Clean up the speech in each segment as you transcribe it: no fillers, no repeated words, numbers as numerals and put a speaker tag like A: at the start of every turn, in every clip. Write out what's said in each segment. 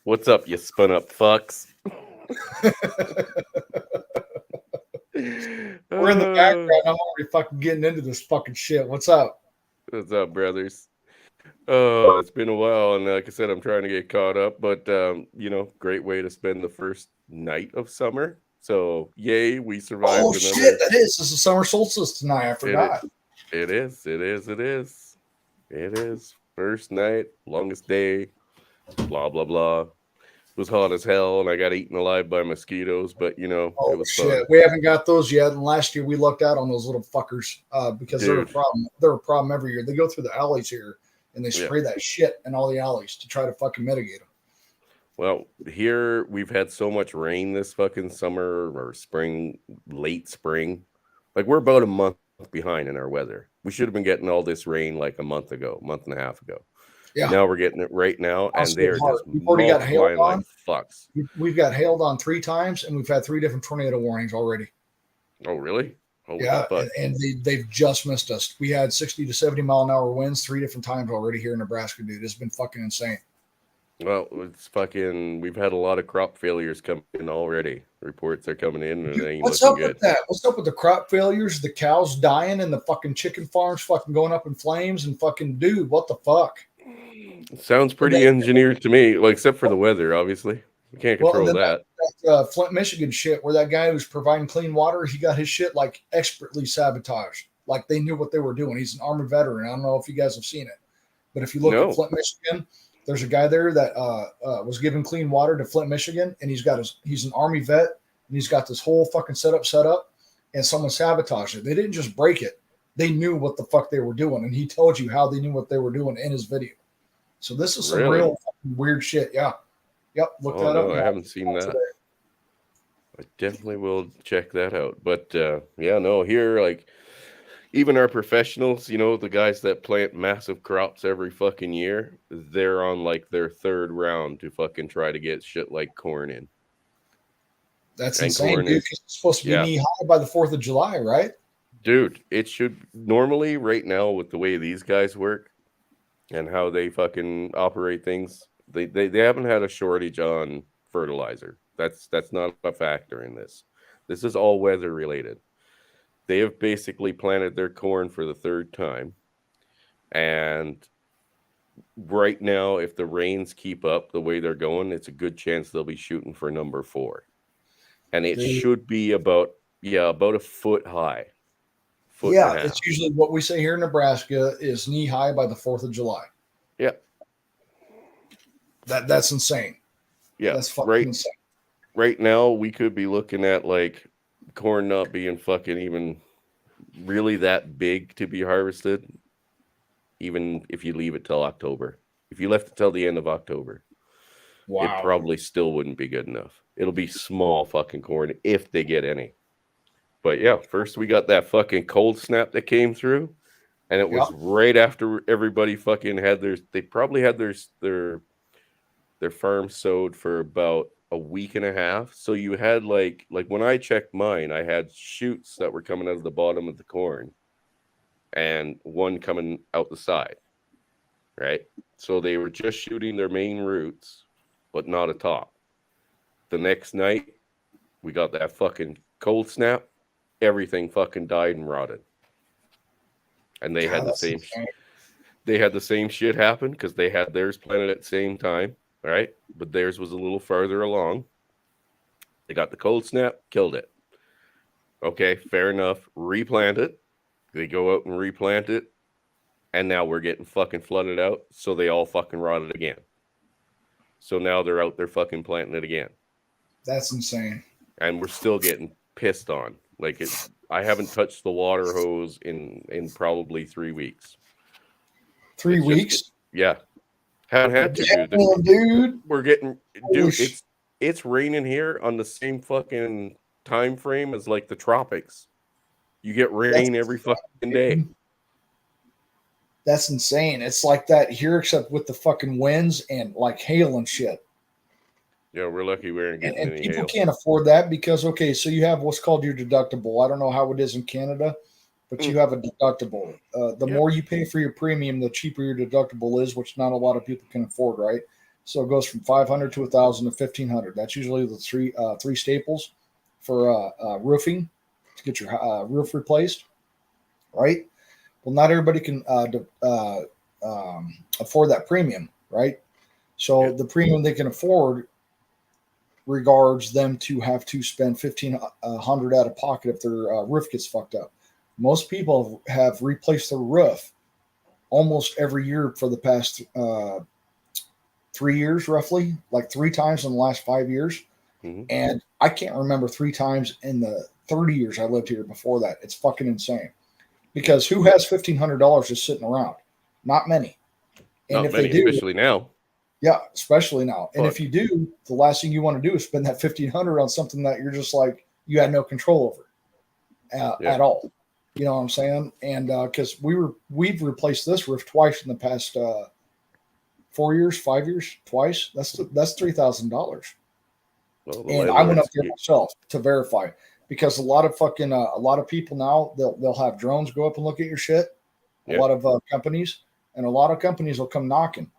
A: What's up, you spun up fucks?
B: We're in the background. I'm already fucking getting into this fucking shit. What's up?
A: What's up, brothers? Oh, it's been a while, and like I said, I'm trying to get caught up. But great way to spend the first night of summer. So, yay, we
B: Oh
A: survived
B: shit,
A: another.
B: that is. This is summer solstice tonight. I
A: It,
B: forgot.
A: it is. It is. It is. It is. First night, longest day. Blah blah blah. It was hot as hell, and I got eaten alive by mosquitoes. But it
B: Oh
A: was fun,
B: shit, we haven't got those yet. And last year we lucked out on those little fuckers because they're a
A: dude.
B: problem. They're a problem every year. They go through the alleys here and they
A: Yeah.
B: spray that shit in all the alleys to try to fucking mitigate them.
A: Well, here we've had so much rain this fucking summer or spring, late spring. Like we're about a month behind in our weather. We should have been getting all this rain like a month ago, month and a half ago.
B: Yeah,
A: Now we're getting it right now, and they
B: also
A: are
B: hard.
A: just
B: We've already got hailed
A: multiplying like
B: on.
A: fucks.
B: We've got hailed on 3 times, and we've had 3 different tornado warnings already.
A: Oh, really? Holy
B: Yeah,
A: fuck.
B: and they've just missed us. We had 60 to 70 mile an hour winds 3 different times already here in Nebraska, dude. It's been fucking insane.
A: Well, it's fucking, we've had a lot of crop failures come in already. Reports are coming in, and
B: Dude,
A: it ain't
B: what's
A: looking
B: up with
A: good.
B: that? What's up with the crop failures, the cows dying, and the fucking chicken farms fucking going up in flames? And fucking dude, what the fuck?
A: Sounds
B: And
A: pretty engineered to me, well, except for the weather, obviously. We can't
B: and
A: control
B: then
A: that.
B: that Flint, Michigan shit, where that guy who's providing clean water, he got his shit like expertly sabotaged. Like they knew what they were doing. He's an Army veteran. I don't know if you guys have seen it, but if you look at
A: No.
B: Flint, Michigan, there's a guy there that was giving clean water to Flint, Michigan, and he's an Army vet, and he's got this whole fucking setup set up, and someone sabotaged it. They didn't just break it; they knew what the fuck they were doing, and he told you how they knew what they were doing in his video. So this is some
A: Really?
B: real fucking weird shit. Yeah, yep. Look
A: Oh
B: that up.
A: no, I haven't seen that. I definitely will check that out. But yeah, no, here like even our professionals, the guys that plant massive crops every fucking year, they're on like their third round to fucking try to get shit like corn in.
B: That's
A: And
B: insane,
A: corn
B: dude.
A: is
B: 'Cause it's supposed to be
A: yeah,
B: knee high by the 4th of July, right?
A: dude, it should normally right now with the way these guys work and how they fucking operate things, they haven't had a shortage on fertilizer. That's not a factor in this. This is all weather related. They have basically planted their corn for the third time. And right now, if the rains keep up the way they're going, it's a good chance they'll be shooting for number 4. And it
B: Dude.
A: should be about a foot high. Foot and
B: Yeah,
A: a half.
B: it's usually what we say here in Nebraska is knee high by the 4th of July.
A: Yeah.
B: That's insane.
A: Yeah.
B: That's fucking insane.
A: Right now we could be looking at like corn not being fucking even really that big to be harvested, even if you leave it till October. If you left it till the end of October, it
B: Wow.
A: probably still wouldn't be good enough. It'll be small fucking corn if they get any. But yeah, first we got that fucking cold snap that came through, and it was
B: Yep.
A: right after everybody fucking had theirs. They probably had their farm sowed for about a week and a half. So you had like when I checked mine, I had shoots that were coming out of the bottom of the corn and one coming out the side. Right? So they were just shooting their main roots, but not a top. The next night, we got that fucking cold snap. Everything fucking died and rotted. And they
B: God,
A: had the
B: that's
A: same
B: insane.
A: they had the same shit happen because they had theirs planted at the same time, right? But theirs was a little farther along. They got the cold snap, killed it. Okay, fair enough. Replant it. They go out and replant it, and now we're getting fucking flooded out, so they all fucking rotted again. So now they're out there fucking planting it again.
B: That's insane.
A: And we're still getting pissed on. Like I haven't touched the water hose in probably 3 weeks.
B: 3 weeks?
A: Yeah. Haven't had to, dude.
B: Damn, dude.
A: We're getting,
B: Holy
A: dude, it's raining here on the same fucking time frame as like the tropics. You get
B: That's
A: rain every fucking day.
B: That's insane. It's like that here, except with the fucking winds and like hail and shit.
A: Yeah, we're lucky we aren't getting
B: And
A: any
B: people
A: hail.
B: can't afford that because, okay, so you have what's called your deductible. I don't know how it is in Canada, but you have a deductible. The
A: Yep.
B: more you pay for your premium, the cheaper your deductible is, which not a lot of people can afford, right? So it goes from 500 to 1,000 to 1,500. That's usually the three staples for roofing to get your roof replaced, right? Well, not everybody can afford that premium, right? So the premium they can afford regards them to have to spend 1,500 out of pocket if their roof gets fucked up. Most people have replaced their roof almost every year for the past 3 years, roughly, like 3 times in the last 5 years.
A: Mm-hmm.
B: And I can't remember 3 times in the 30 years I lived here before that. It's fucking insane. Because who has $1,500 just sitting around? Not many. And
A: Not
B: if
A: many,
B: they do,
A: especially now.
B: yeah, especially now. And
A: But
B: if you do, the last thing you want to do is spend that 1,500 on something that you're just like you had no control over at all. You know what I'm saying? And because we've replaced this roof twice in the past 4 years, 5 years, twice. That's $3,000.
A: well,
B: And I went up there myself to verify because a lot of people now they'll have drones go up and look at your shit. A lot of companies and a lot of companies will come knocking.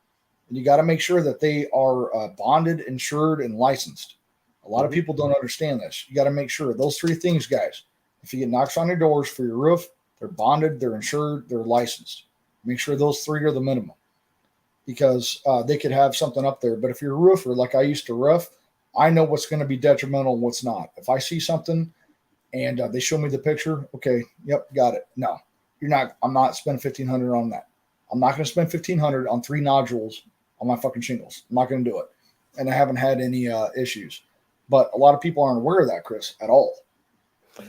B: And you got to make sure that they are bonded, insured, and licensed. A lot of people don't understand this. You got to make sure those 3 things, guys. If you get knocks on your doors for your roof, they're bonded, they're insured, they're licensed. Make sure those 3 are the minimum because they could have something up there. But if you're a roofer, like I used to roof, I know what's going to be detrimental and what's not. If I see something and they show me the picture, okay, yep, got it. No, you're not. I'm not spending $1,500 on that. I'm not going to spend $1,500 on 3 nodules on my fucking shingles. I'm not going to do it. And I haven't had any issues. But a lot of people aren't aware of that, Chris, at all.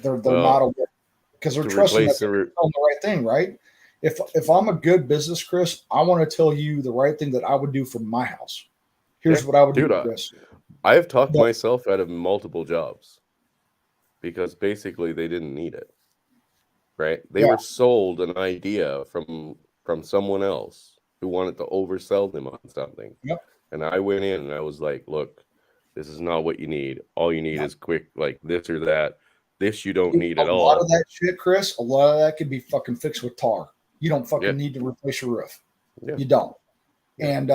B: They're not aware because they're trusting that they're doing the right thing, right? If I'm a good business, Chris, I want to tell you the right thing that I would do for my house. Here's what I would do, Chris.
A: I have talked myself out of multiple jobs because basically they didn't need it, right? They were sold an idea from someone else who wanted to oversell them on something.
B: Yep.
A: And I went in and I was like, look, this is not what you need. All you need is quick, like this or that. This you don't need at all.
B: A lot of that shit, Chris, a lot of that could be fucking fixed with tar. You don't fucking need to replace your roof. You don't. And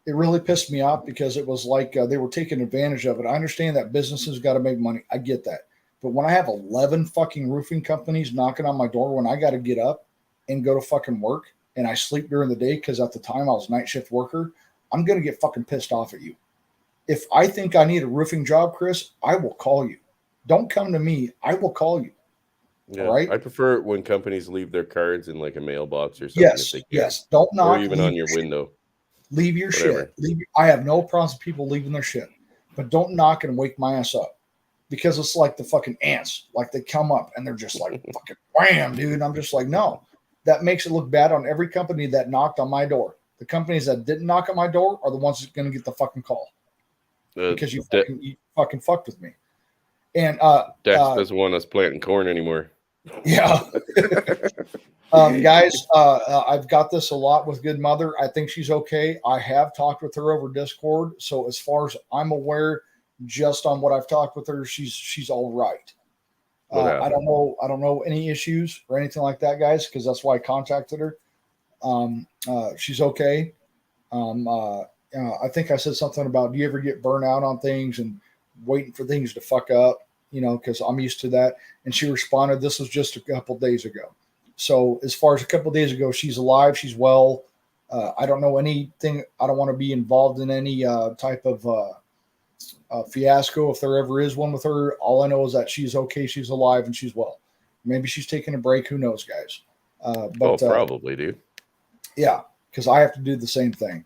B: it really pissed me off because it was like they were taking advantage of it. I understand that businesses got to make money. I get that. But when I have 11 fucking roofing companies knocking on my door when I got to get up and go to fucking work and I sleep during the day because at the time I was a night shift worker, I'm going to get fucking pissed off at you. If I think I need a roofing job, Chris, I will call you. Don't come to me. I will call you.
A: Yeah,
B: all right.
A: I prefer it when companies leave their cards in like a mailbox or something.
B: Yes. Don't knock.
A: Or even on your window.
B: Leave your shit. I have no problems with people leaving their shit, but don't knock and wake my ass up because it's like the fucking ants. Like they come up and they're just like fucking wham, dude. And I'm just like, no, that makes it look bad on every company that knocked on my door. The companies that didn't knock on my door are the ones that's going to get the fucking call because you fucking fucked with me. And
A: Dex doesn't want us planting corn anymore.
B: Yeah. Guys, I've got this a lot with Good Mother. I think she's okay. I have talked with her over Discord. So as far as I'm aware, just on what I've talked with her, she's all right. I don't know any issues or anything like that, guys, because that's why I contacted her. She's okay. I think I said something about, do you ever get burnt out on things and waiting for things to fuck up? You know, because I'm used to that. And she responded, this was just a couple days ago. So as far as a couple days ago, she's alive. She's well. I don't know anything. I don't want to be involved in any type of fiasco if there ever is one with her. All I know is that she's okay. She's alive and she's well. Maybe she's taking a break. Who knows, guys? But
A: probably, dude.
B: Yeah, because I have to do the same thing.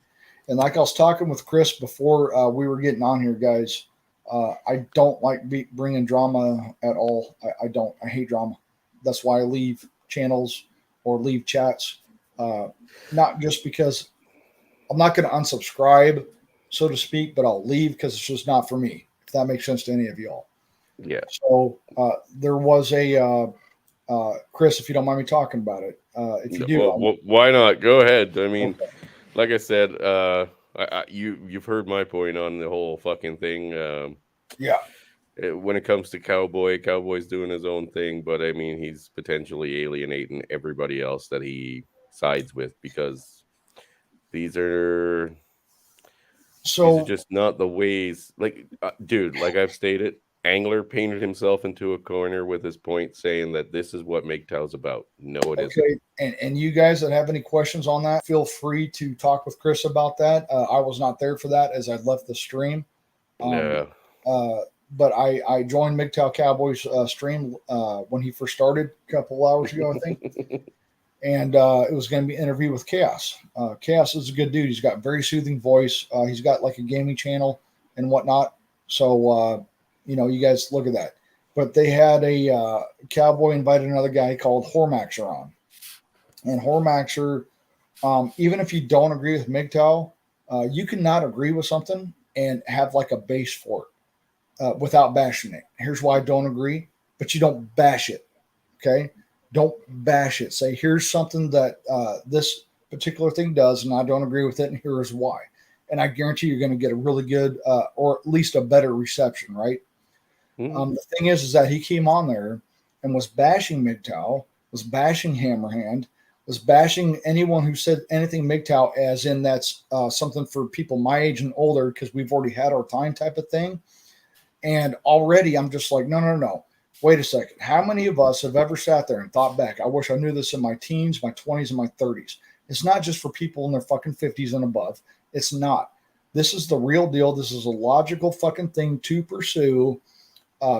B: And like I was talking with Chris before we were getting on here, guys, I don't like bringing drama at all. I don't. I hate drama. That's why I leave channels or leave chats. Not just because I'm not going to unsubscribe, so to speak, but I'll leave because it's just not for me, if that makes sense to any of y'all.
A: Yeah.
B: So there was a Chris, if you don't mind me talking about it. If you do.
A: Why not? Go ahead. I mean, like I said, you've heard my point on the whole fucking thing. When it comes to Cowboy's doing his own thing, but I mean, he's potentially alienating everybody else that he sides with because these are
B: So
A: are just not the ways. Like, dude, like I've stated, Angler painted himself into a corner with his point, saying that this is what MGTOW's about. No, it isn't.
B: okay, and you guys that have any questions on that, feel free to talk with Chris about that. I was not there for that as I left the stream.
A: Yeah.
B: But I joined MGTOW Cowboys stream when he first started a couple hours ago, I think. And it was going to be an interview with Chaos. Chaos is a good dude. He's got a very soothing voice. He's got like a gaming channel and whatnot. So, you guys look at that. But they had a Cowboy invited another guy called Hormaxer on. And Hormaxer, even if you don't agree with MGTOW, you cannot agree with something and have like a base for it without bashing it. Here's why I don't agree, but you don't bash it. Okay. Don't bash it. Say, here's something that this particular thing does, and I don't agree with it, and here's why. And I guarantee you're going to get a really good, or at least a better reception, right? The thing is that he came on there and was bashing MGTOW, was bashing Hammerhand, was bashing anyone who said anything MGTOW, as in that's something for people my age and older, because we've already had our time type of thing. And already I'm just like, no. Wait a second. How many of us have ever sat there and thought back, I wish I knew this in my teens, my 20s, and my 30s? It's not just for people in their fucking 50s and above. It's not. This is the real deal. This is a logical fucking thing to pursue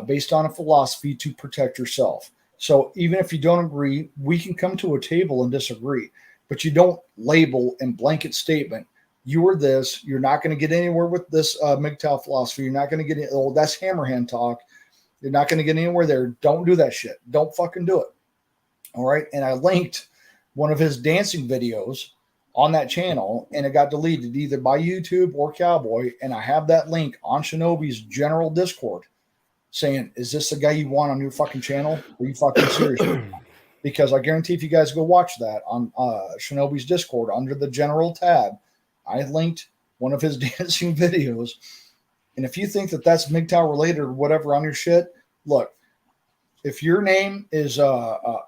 B: based on a philosophy to protect yourself. So even if you don't agree, we can come to a table and disagree, but you don't label and blanket statement, you are this, you're not going to get anywhere with this MGTOW philosophy. You're not going to get, that's Hammerhand talk. You're not going to get anywhere there. Don't do that shit. Don't fucking do it. All right. And I linked one of his dancing videos on that channel, and it got deleted either by YouTube or Cowboy. And I have that link on Shinobi's general Discord saying, is this the guy you want on your fucking channel? Are you fucking serious? Because I guarantee if you guys go watch that on Shinobi's Discord under the general tab, I linked one of his dancing videos. And if you think that that's MGTOW related or whatever on your shit, look, if your name is, and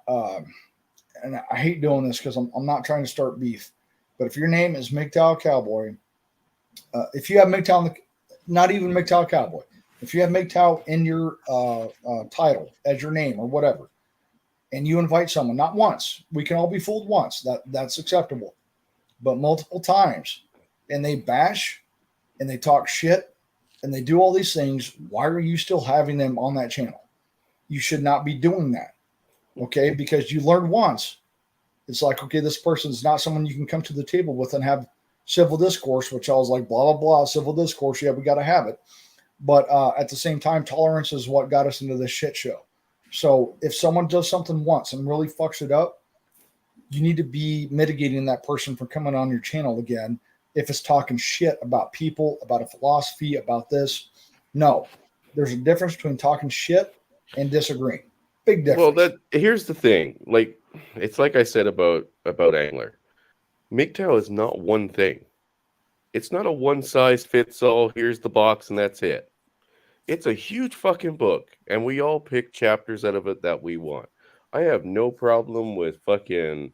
B: I hate doing this because I'm not trying to start beef, but if your name is MGTOW Cowboy, if you have MGTOW, not even MGTOW Cowboy, if you have MGTOW in your title as your name or whatever, and you invite someone, not once, we can all be fooled once, that's acceptable, but multiple times, and they bash and they talk shit, and they do all these things, why are you still having them on that channel? You should not be doing that, okay? Because you learned once. It's like, okay, this person's not someone you can come to the table with and have civil discourse, which I was like, blah, blah, blah, civil discourse. Yeah, we got to have it. But at the same time, tolerance is what got us into this shit show. So if someone does something once and really fucks it up, you need to be mitigating that person from coming on your channel again. If it's talking shit about people, about a philosophy, about this, no. There's a difference between talking shit and disagreeing. Big difference.
A: Well, here's the thing. Like, it's like I said about Angler. MGTOW is not one thing. It's not a one size fits all. Here's the box and that's it. It's a huge fucking book, and we all pick chapters out of it that we want. I have no problem with Cowboy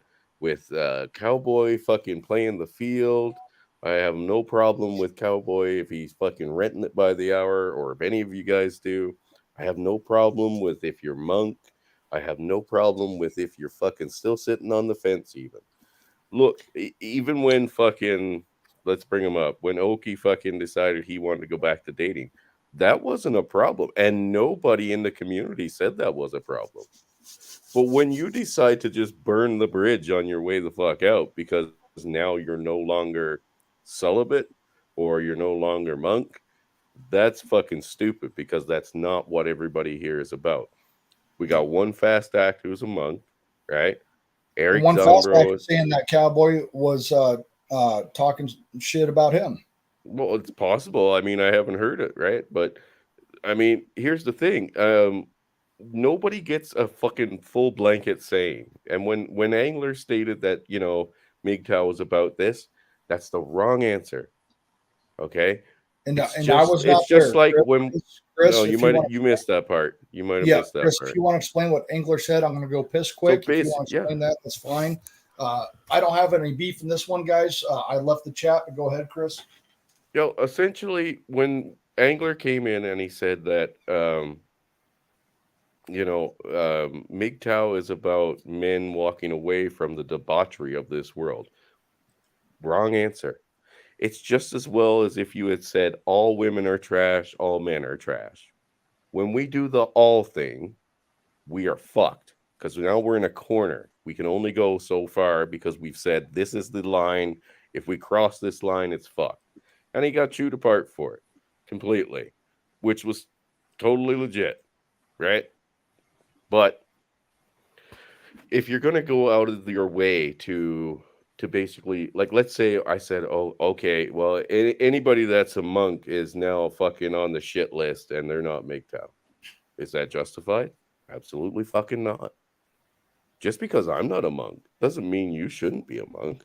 A: fucking playing the field. I have no problem with Cowboy if he's fucking renting it by the hour, or if any of you guys do. I have no problem with if you're Monk. I have no problem with if you're fucking still sitting on the fence even. Look, even when fucking, let's bring him up, when Oki fucking decided he wanted to go back to dating, that wasn't a problem. And nobody in the community said that was a problem. But when you decide to just burn the bridge on your way the fuck out because now you're no longer celibate or you're no longer Monk, that's fucking stupid, because that's not what everybody here is about. We got one fast act who's a Monk, right? Eric
B: one fast act
A: Zombro
B: saying that Cowboy was talking shit about him.
A: Well, it's possible. I mean, I haven't heard it, right? But I mean, here's the thing. Nobody gets a fucking full blanket saying. And when Angler stated that, MGTOW was about this, that's the wrong answer. Okay?
B: And
A: It's
B: I was not
A: it's just
B: there.
A: like
B: Chris,
A: no, you missed that part. You might have missed that
B: Chris,
A: part.
B: if you want to explain what Angler said, I'm going to go piss quick. If you want to explain that, that's fine. I don't have any beef in this one, guys. I left the chat, but go ahead, Chris.
A: Essentially, when Angler came in and he said that, MGTOW is about men walking away from the debauchery of this world. Wrong answer. It's just as well as if you had said all women are trash, all men are trash. When we do the all thing, we are fucked because now we're in a corner. We can only go so far because we've said this is the line. If we cross this line, it's fucked. And he got chewed apart for it completely, which was totally legit, right? But if you're going to go out of your way to basically, like, let's say I said, oh, okay, well, anybody that's a monk is now fucking on the shit list and they're not MGTOW. Is that justified? Absolutely fucking not. Just because I'm not a monk doesn't mean you shouldn't be a monk.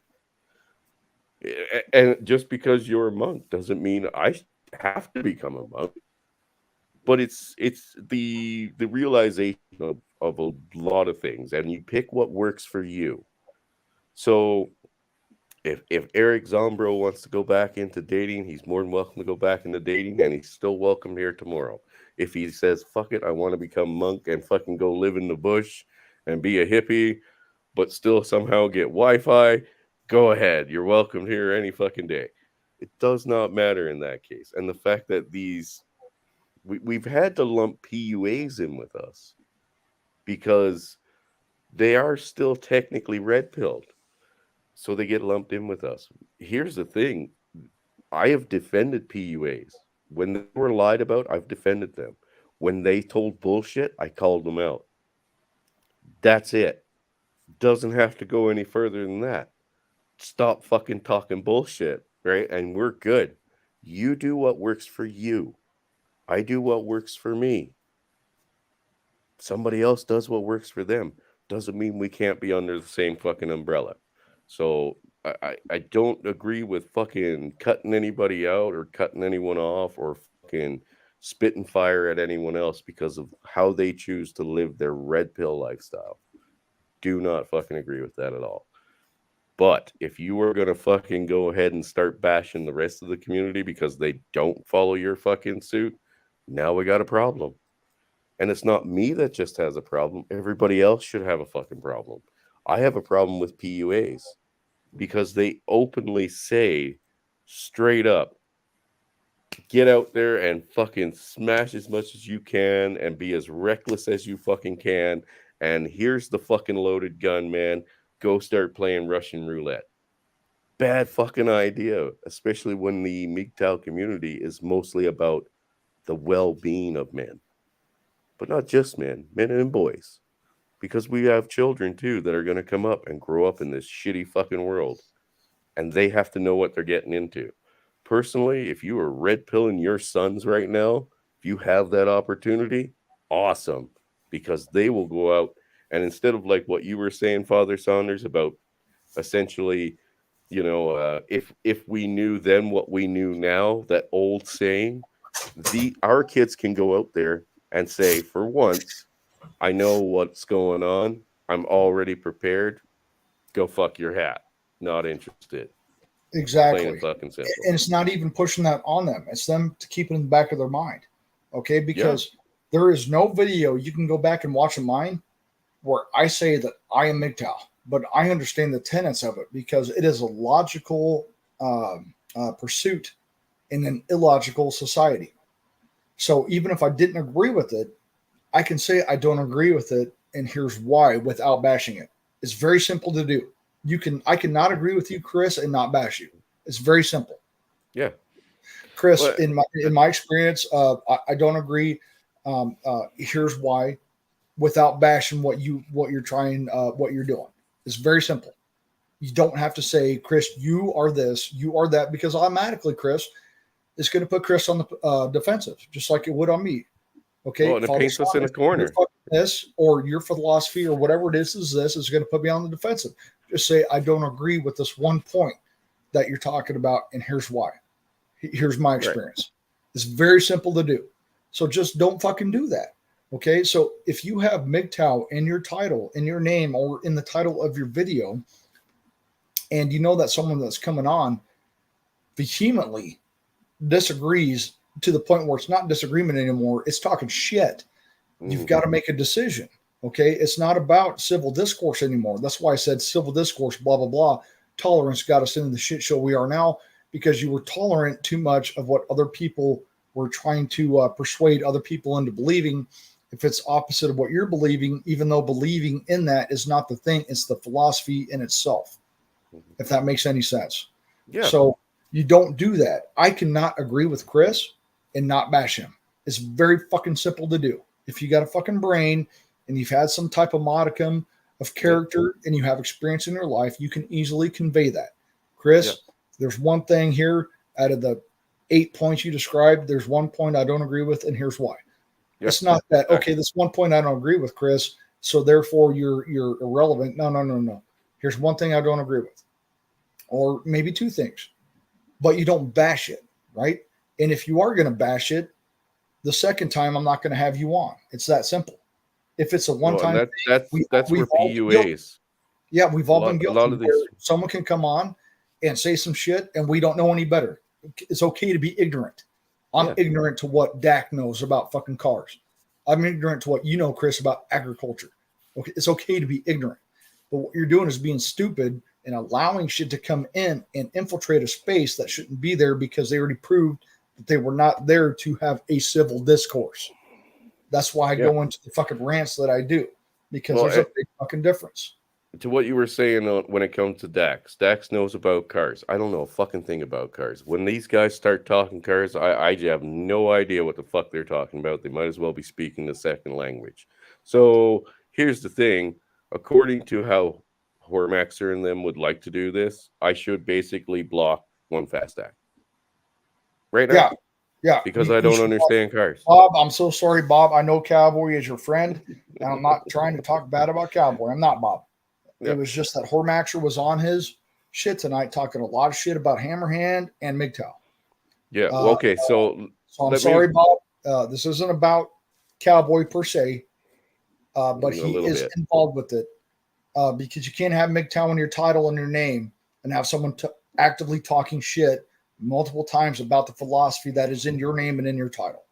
A: And just because you're a monk doesn't mean I have to become a monk. But it's the realization of a lot of things, and you pick what works for you. So if Eric Zombro wants to go back into dating, he's more than welcome to go back into dating, and he's still welcome here tomorrow. If he says, fuck it, I want to become monk and fucking go live in the bush and be a hippie, but still somehow get Wi-Fi, go ahead. You're welcome here any fucking day. It does not matter in that case. And the fact that we've had to lump PUAs in with us because they are still technically red-pilled. So they get lumped in with us. Here's the thing. I have defended PUAs. When they were lied about, I've defended them. When they told bullshit, I called them out. That's it. Doesn't have to go any further than that. Stop fucking talking bullshit, right? And we're good. You do what works for you. I do what works for me. Somebody else does what works for them. Doesn't mean we can't be under the same fucking umbrella. So I don't agree with fucking cutting anybody out or cutting anyone off or fucking spitting fire at anyone else because of how they choose to live their red pill lifestyle. Do not fucking agree with that at all. But if you are going to fucking go ahead and start bashing the rest of the community because they don't follow your fucking suit, now we got a problem. And it's not me that just has a problem. Everybody else should have a fucking problem. I have a problem with PUAs because they openly say straight up, get out there and fucking smash as much as you can and be as reckless as you fucking can. And here's the fucking loaded gun, man. Go start playing Russian roulette. Bad fucking idea, especially when the MGTOW community is mostly about the well-being of men. But not just men and boys. Because we have children, too, that are going to come up and grow up in this shitty fucking world. And they have to know what they're getting into. Personally, if you are red pilling your sons right now, if you have that opportunity, awesome. Because they will go out and instead of like what you were saying, Father Saunders, about essentially, if we knew then what we knew now, that old saying, our kids can go out there and say, for once, I know what's going on. I'm already prepared. Go fuck your hat. Not interested.
B: Exactly.
A: Plain and fucking simple.
B: And it's not even pushing that on them. It's them to keep it in the back of their mind. Okay? Because there is no video you can go back and watch of mine where I say that I am MGTOW, but I understand the tenets of it because it is a logical pursuit in an illogical society. So even if I didn't agree with it, I can say I don't agree with it, and here's why without bashing it. It's very simple to do. I cannot agree with you, Chris, and not bash you. It's very simple.
A: Yeah,
B: Chris, in my experience, I don't agree. Here's why, without bashing what you're trying, what you're doing. It's very simple. You don't have to say, Chris, you are this, you are that, because automatically, Chris, it's going to put Chris on the defensive, just like it would on me. Okay,
A: well, and it paints us in a corner.
B: This or your philosophy or whatever it is is going to put me on the defensive. Just say I don't agree with this one point that you're talking about, and here's why. Here's my experience. Right. It's very simple to do. So just don't fucking do that. Okay, so if you have MGTOW in your title, in your name, or in the title of your video, and you know that someone that's coming on vehemently disagrees to the point where it's not disagreement anymore, it's talking shit. You've got to make a decision. Okay. It's not about civil discourse anymore. That's why I said civil discourse, blah, blah, blah. Tolerance got us into the shit show we are now because you were tolerant too much of what other people were trying to persuade other people into believing. If it's opposite of what you're believing, even though believing in that is not the thing, it's the philosophy in itself, if that makes any sense.
A: Yeah.
B: So you don't do that. I cannot agree with Chris and not bash him. It's very fucking simple to do. If you got a fucking brain and you've had some type of modicum of character and you have experience in your life, you can easily convey that. Chris, there's one thing here out of the 8 points you described, there's one point I don't agree with, and here's why. It's not that, okay, this one point I don't agree with, Chris, so therefore you're irrelevant. No. Here's one thing I don't agree with. Or maybe two things. But you don't bash it, right? And if you are going to bash it, the second time I'm not going to have you on. It's that simple. If it's a one-time thing,
A: that's where PUAs.
B: Yeah, we've all been guilty. Someone can come on and say some shit, and we don't know any better. It's okay to be ignorant. I'm ignorant to what Dak knows about fucking cars. I'm ignorant to what you know, Chris, about agriculture. Okay, it's okay to be ignorant. But what you're doing is being stupid and allowing shit to come in and infiltrate a space that shouldn't be there because they already proved that they were not there to have a civil discourse. That's why I go into the fucking rants that I do, because there's a big fucking difference.
A: To what you were saying when it comes to Dax knows about cars. I don't know a fucking thing about cars. When these guys start talking cars, I have no idea what the fuck they're talking about. They might as well be speaking the second language. So here's the thing. According to how Hormaxer and them would like to do this, I should basically block One Fast Act. Right now?
B: Yeah.
A: Because I don't understand cars.
B: Bob, I'm so sorry, Bob. I know Cowboy is your friend, and I'm not trying to talk bad about Cowboy. I'm not, Bob. It was just that Hormaxer was on his shit tonight, talking a lot of shit about Hammerhand and MGTOW.
A: Yeah. Okay. So
B: I'm sorry, Bob. This isn't about Cowboy per se, but he is involved with it because you can't have MGTOW in your title and your name and have someone actively talking shit multiple times about the philosophy that is in your name and in your title.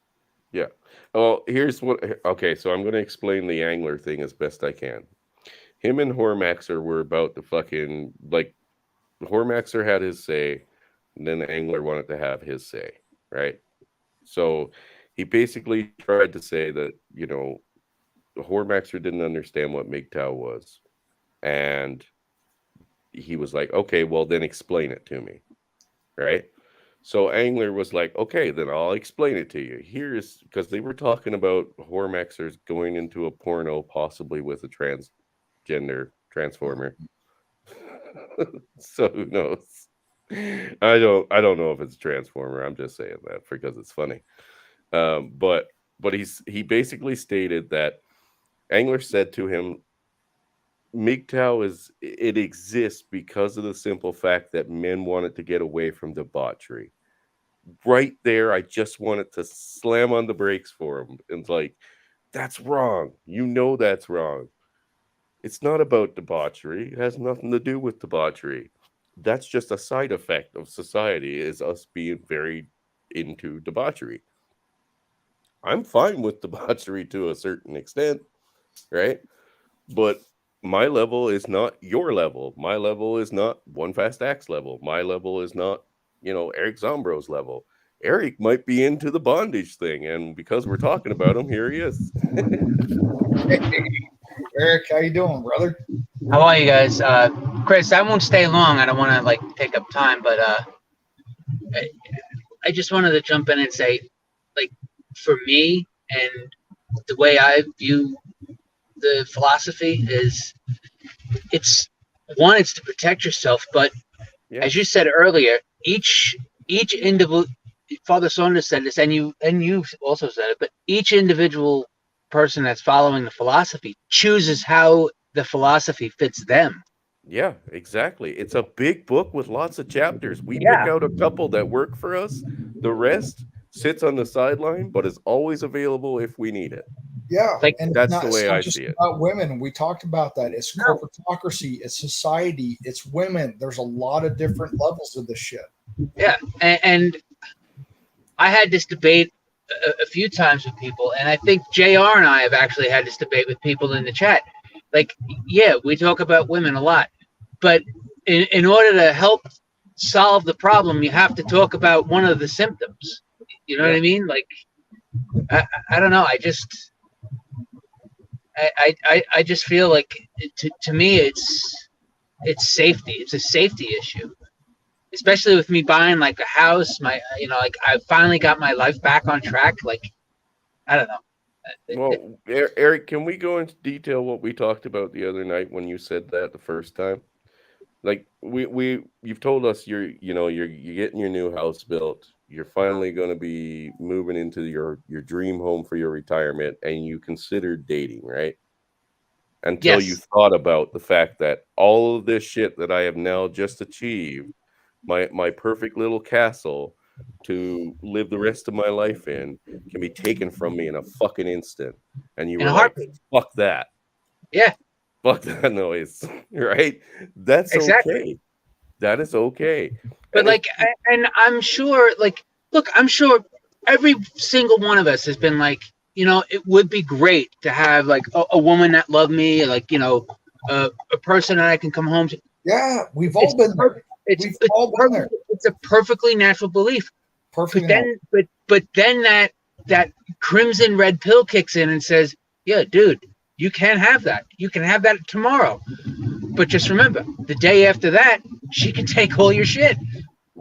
A: Yeah. Well, here's what. Okay. So I'm going to explain the angler thing as best I can. Him and Hormaxer were about to fucking, like, Hormaxer had his say, and then the angler wanted to have his say, right? So he basically tried to say that, you know, Hormaxer didn't understand what MGTOW was. And he was like, okay, well, then explain it to me, right? So Angler was like, okay, then I'll explain it to you. Here's, because they were talking about Hormaxers going into a porno, possibly with a transgender transformer. So who knows? I don't know if it's a transformer. I'm just saying that because it's funny. But he basically stated that Angler said to him, MGTOW exists because of the simple fact that men wanted to get away from debauchery. Right there, I just wanted to slam on the brakes for him. And it's like, that's wrong. You know that's wrong. It's not about debauchery. It has nothing to do with debauchery. That's just a side effect of society, is us being very into debauchery. I'm fine with debauchery to a certain extent, right? But my level is not your level. My level is not One Fast Axe level. My level is not, Eric Zombro's level. Eric might be into the bondage thing, and because we're talking about him, here he is.
B: Eric, how you doing, brother?
C: How are you guys? Chris, I won't stay long. I don't want to take up time, but I just wanted to jump in and say, for me and the way I view the philosophy is, it's to protect yourself, but as you said earlier, each individual, Father Saunders said this, and you also said it, but each individual person that's following the philosophy chooses how the philosophy fits them.
A: Yeah, exactly. It's a big book with lots of chapters. We pick out a couple that work for us. The rest sits on the sideline, but is always available if we need it.
B: Yeah,
A: and that's the way I see it.
B: About women, we talked about that. It's corporatocracy, it's society, it's women. There's a lot of different levels of this shit.
C: Yeah, and I had this debate a few times with people, and I think JR and I have actually had this debate with people in the chat. Like, yeah, we talk about women a lot, but in order to help solve the problem, you have to talk about one of the symptoms. You know what I mean? Like, I don't know. I just feel like to me it's safety. It's a safety issue, especially with me buying like a house. Like I finally got my life back on track. Like, I don't know.
A: Well, Eric, can we go into detail what we talked about the other night when you said that the first time? Like you've told us you're getting your new house built. You're finally going to be moving into your dream home for your retirement, and you considered dating, right? Until you thought about the fact that all of this shit that I have now just achieved, my perfect little castle to live the rest of my life in, can be taken from me in a fucking instant. And you were like, fuck that.
C: Yeah.
A: Fuck that noise. Right? That's okay. That is okay.
C: But and I'm sure, like, look, I'm sure every single one of us has been like, it would be great to have like a woman that loved me, like, a person that I can come home to.
B: Yeah, we've all been there.
C: We've all been there. It's a perfectly natural belief. But then that crimson red pill kicks in and says, yeah, dude, you can't have that. You can have that tomorrow. But just remember, the day after that, she can take all your shit.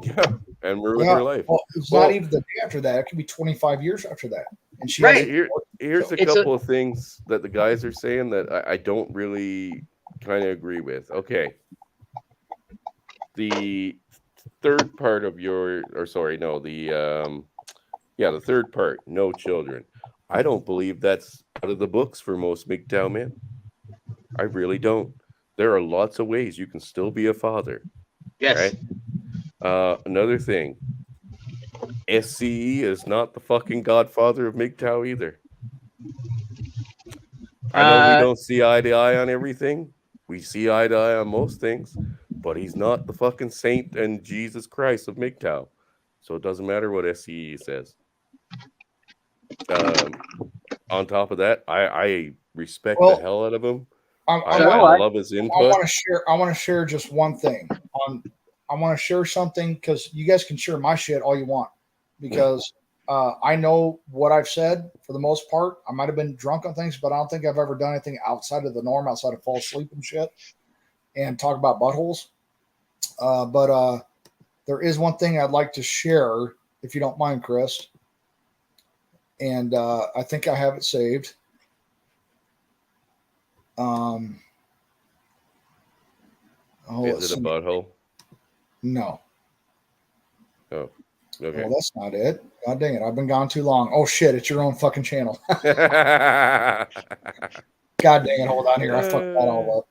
A: Yeah, and ruin her life.
B: Well, it's not even the day after that. It could be 25 years after that. And she
A: here's a couple of things that the guys are saying that I don't really kind of agree with. Okay. The third part of the third part, no children. I don't believe that's out of the books for most MGTOW men. I really don't. There are lots of ways you can still be a father.
C: Yes.
A: Right? Another thing, SCE is not the fucking godfather of MGTOW either. I know we don't see eye to eye on everything. We see eye to eye on most things, but he's not the fucking saint and Jesus Christ of MGTOW. So it doesn't matter what SCE says. On top of that, I respect the hell out of him. I love his input.
B: I want to share just one thing. I want to share something because you guys can share my shit all you want. Because I know what I've said for the most part. I might have been drunk on things, but I don't think I've ever done anything outside of the norm, outside of fall asleep and shit, and talk about buttholes. But there is one thing I'd like to share, if you don't mind, Chris. And I think I have it saved.
A: Is it a butthole?
B: No.
A: Oh, okay.
B: Well, that's not it. God dang it. I've been gone too long. Oh, shit. It's your own fucking channel. God dang it. Hold on here. I fucked that all up.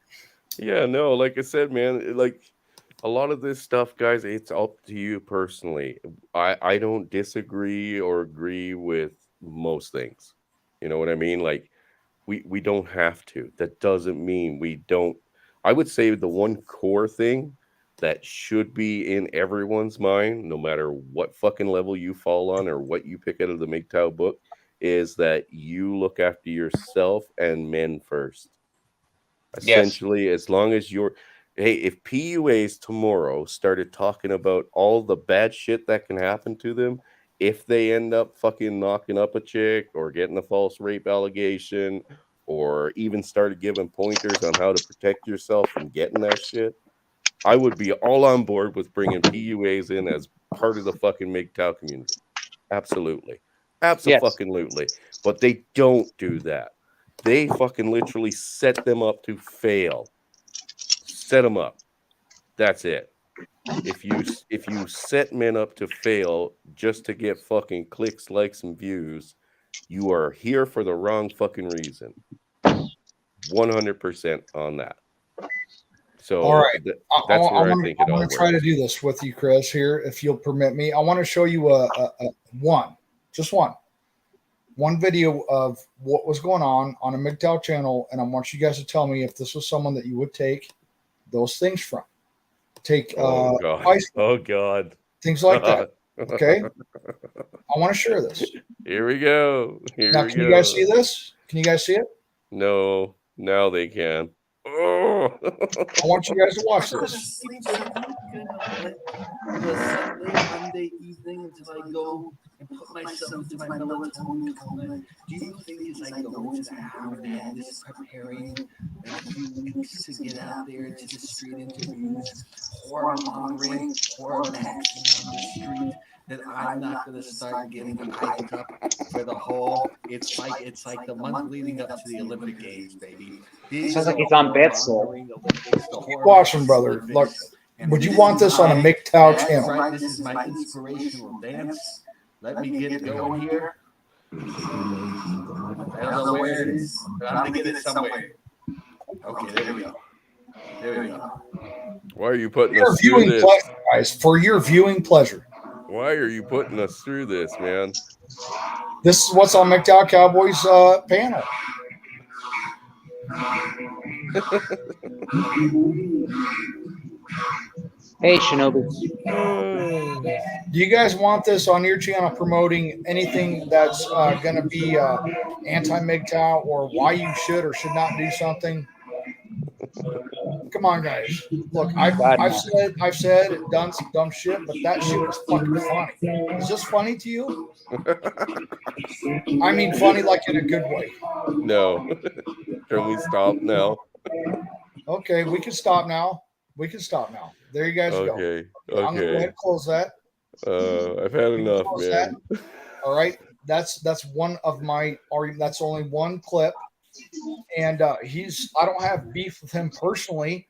A: Yeah, no, like I said, man, like a lot of this stuff, guys, it's up to you personally. I don't disagree or agree with most things. You know what I mean? Like, we don't have to. That doesn't mean we don't. I would say the one core thing that should be in everyone's mind, no matter what fucking level you fall on or what you pick out of the MGTOW book, is that you look after yourself and men first. Essentially, as long as you're... Hey, if PUAs tomorrow started talking about all the bad shit that can happen to them, if they end up fucking knocking up a chick or getting a false rape allegation or even started giving pointers on how to protect yourself from getting that shit, I would be all on board with bringing PUAs in as part of the fucking MGTOW community. Absolutely. Absolutely. Yes. But they don't do that. They fucking literally set them up to fail. Set them up. That's it. If you set men up to fail just to get fucking clicks, likes, and views, you are here for the wrong fucking reason. 100% on that. So,
B: all right,
A: that's where I think it all works.
B: I'm going to try to do this with you, Chris, here, if you'll permit me. I want to show you one video of what was going on a MGTOW channel, and I want you guys to tell me if this was someone that you would take those things from. Take
A: oh god,
B: things like that. Okay. I want to share this.
A: Here we go.
B: Now, can you guys see this? Can you guys see it?
A: No, now they can. Oh.
B: I want you guys to watch this.
D: Sleep so the Sunday, Monday evening until I go and put myself into my melatonin coma. Do you think as I go to the Madness preparing in a few weeks to get out there into the street interviews, horror-mongering, horror-maxing on the street, that I'm not going to start getting hyped up for the whole? It's like the month leading up to the Olympic Games, baby.
E: Sounds like he's on Betsol.
B: Keep watching, brother. Look, would you want this on a MGTOW channel?
D: Right, this is my inspirational dance. Let me get it going here. I don't know where it is, but I'm gonna get it somewhere. Okay, there we go. There we go.
A: Why are you putting
B: For your
A: us through
B: viewing
A: this?
B: pleasure, guys. For your viewing pleasure.
A: Why are you putting us through this, man?
B: This is what's on MGTOW Cowboys panel.
E: Hey, Shinobi.
B: Do you guys want this on your channel promoting anything that's going to be anti-MGTOW or why you should or should not do something? Come on, guys. Look, I've said, done some dumb shit, but that shit was fucking funny. Is this funny to you? I mean, funny like in a good way.
A: No. Can we stop now?
B: Okay, we can stop now. There you guys go.
A: Okay.
B: I'm gonna go ahead
A: Okay.
B: and close that.
A: I've had enough,
B: Close
A: man.
B: All right, that's one of my arguments. That's only one clip, and I don't have beef with him personally,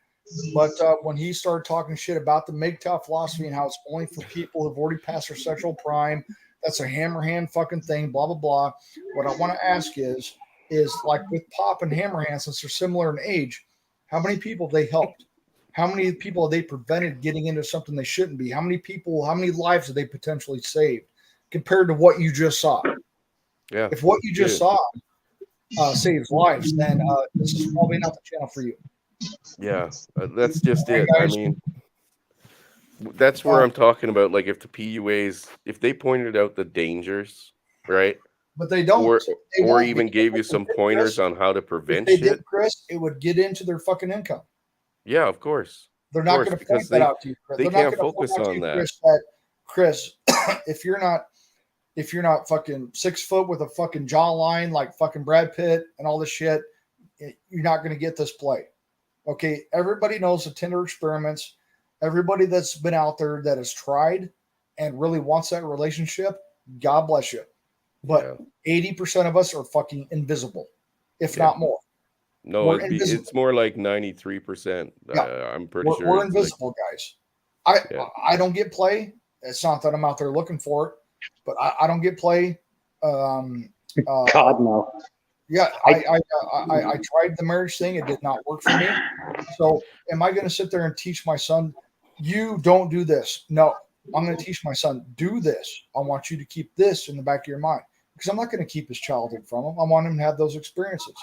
B: but when he started talking shit about the MGTOW philosophy and how it's only for people who've already passed their sexual prime, that's a hammerhand fucking thing. Blah blah blah. What I want to ask is like with Pop and Hammerhand, since they're similar in age, how many people have they helped? How many people have they prevented getting into something they shouldn't be? How many lives have they potentially saved compared to what you just saw?
A: Yeah.
B: If what you just saw saves lives, then this is probably not the channel for you.
A: Yeah. That's just
B: Hey,
A: it. I
B: guys.
A: mean, that's where I'm talking about. Like, if the PUAs, if they pointed out the dangers, right?
B: But they don't.
A: Or
B: They won't.
A: even gave you some
B: If
A: pointers on how to
B: If
A: prevent
B: they
A: shit.
B: did, Chris, it would get into their fucking income.
A: Yeah, of course.
B: They're not
A: course,
B: going to
A: because
B: point that out to you, Chris.
A: they
B: They're not
A: can't
B: gonna point
A: focus
B: out to
A: on
B: you,
A: that.
B: Chris, if you're not fucking 6 foot with a fucking jawline like fucking Brad Pitt and all this shit, you're not going to get this play. Okay, everybody knows the Tinder experiments. Everybody that's been out there that has tried and really wants that relationship, God bless you. But 80% of us are fucking invisible, if not more.
A: No,
B: We're invisible.
A: it's more like 93%.
B: Yeah.
A: I'm pretty sure.
B: We're
A: it's
B: invisible, guys. I don't get play. It's not that I'm out there looking for it, but I don't get play.
E: God, no.
B: Yeah, I tried the marriage thing. It did not work for me. So am I going to sit there and teach my son, you don't do this? No, I'm going to teach my son, do this. I want you to keep this in the back of your mind, because I'm not going to keep his childhood from him. I want him to have those experiences,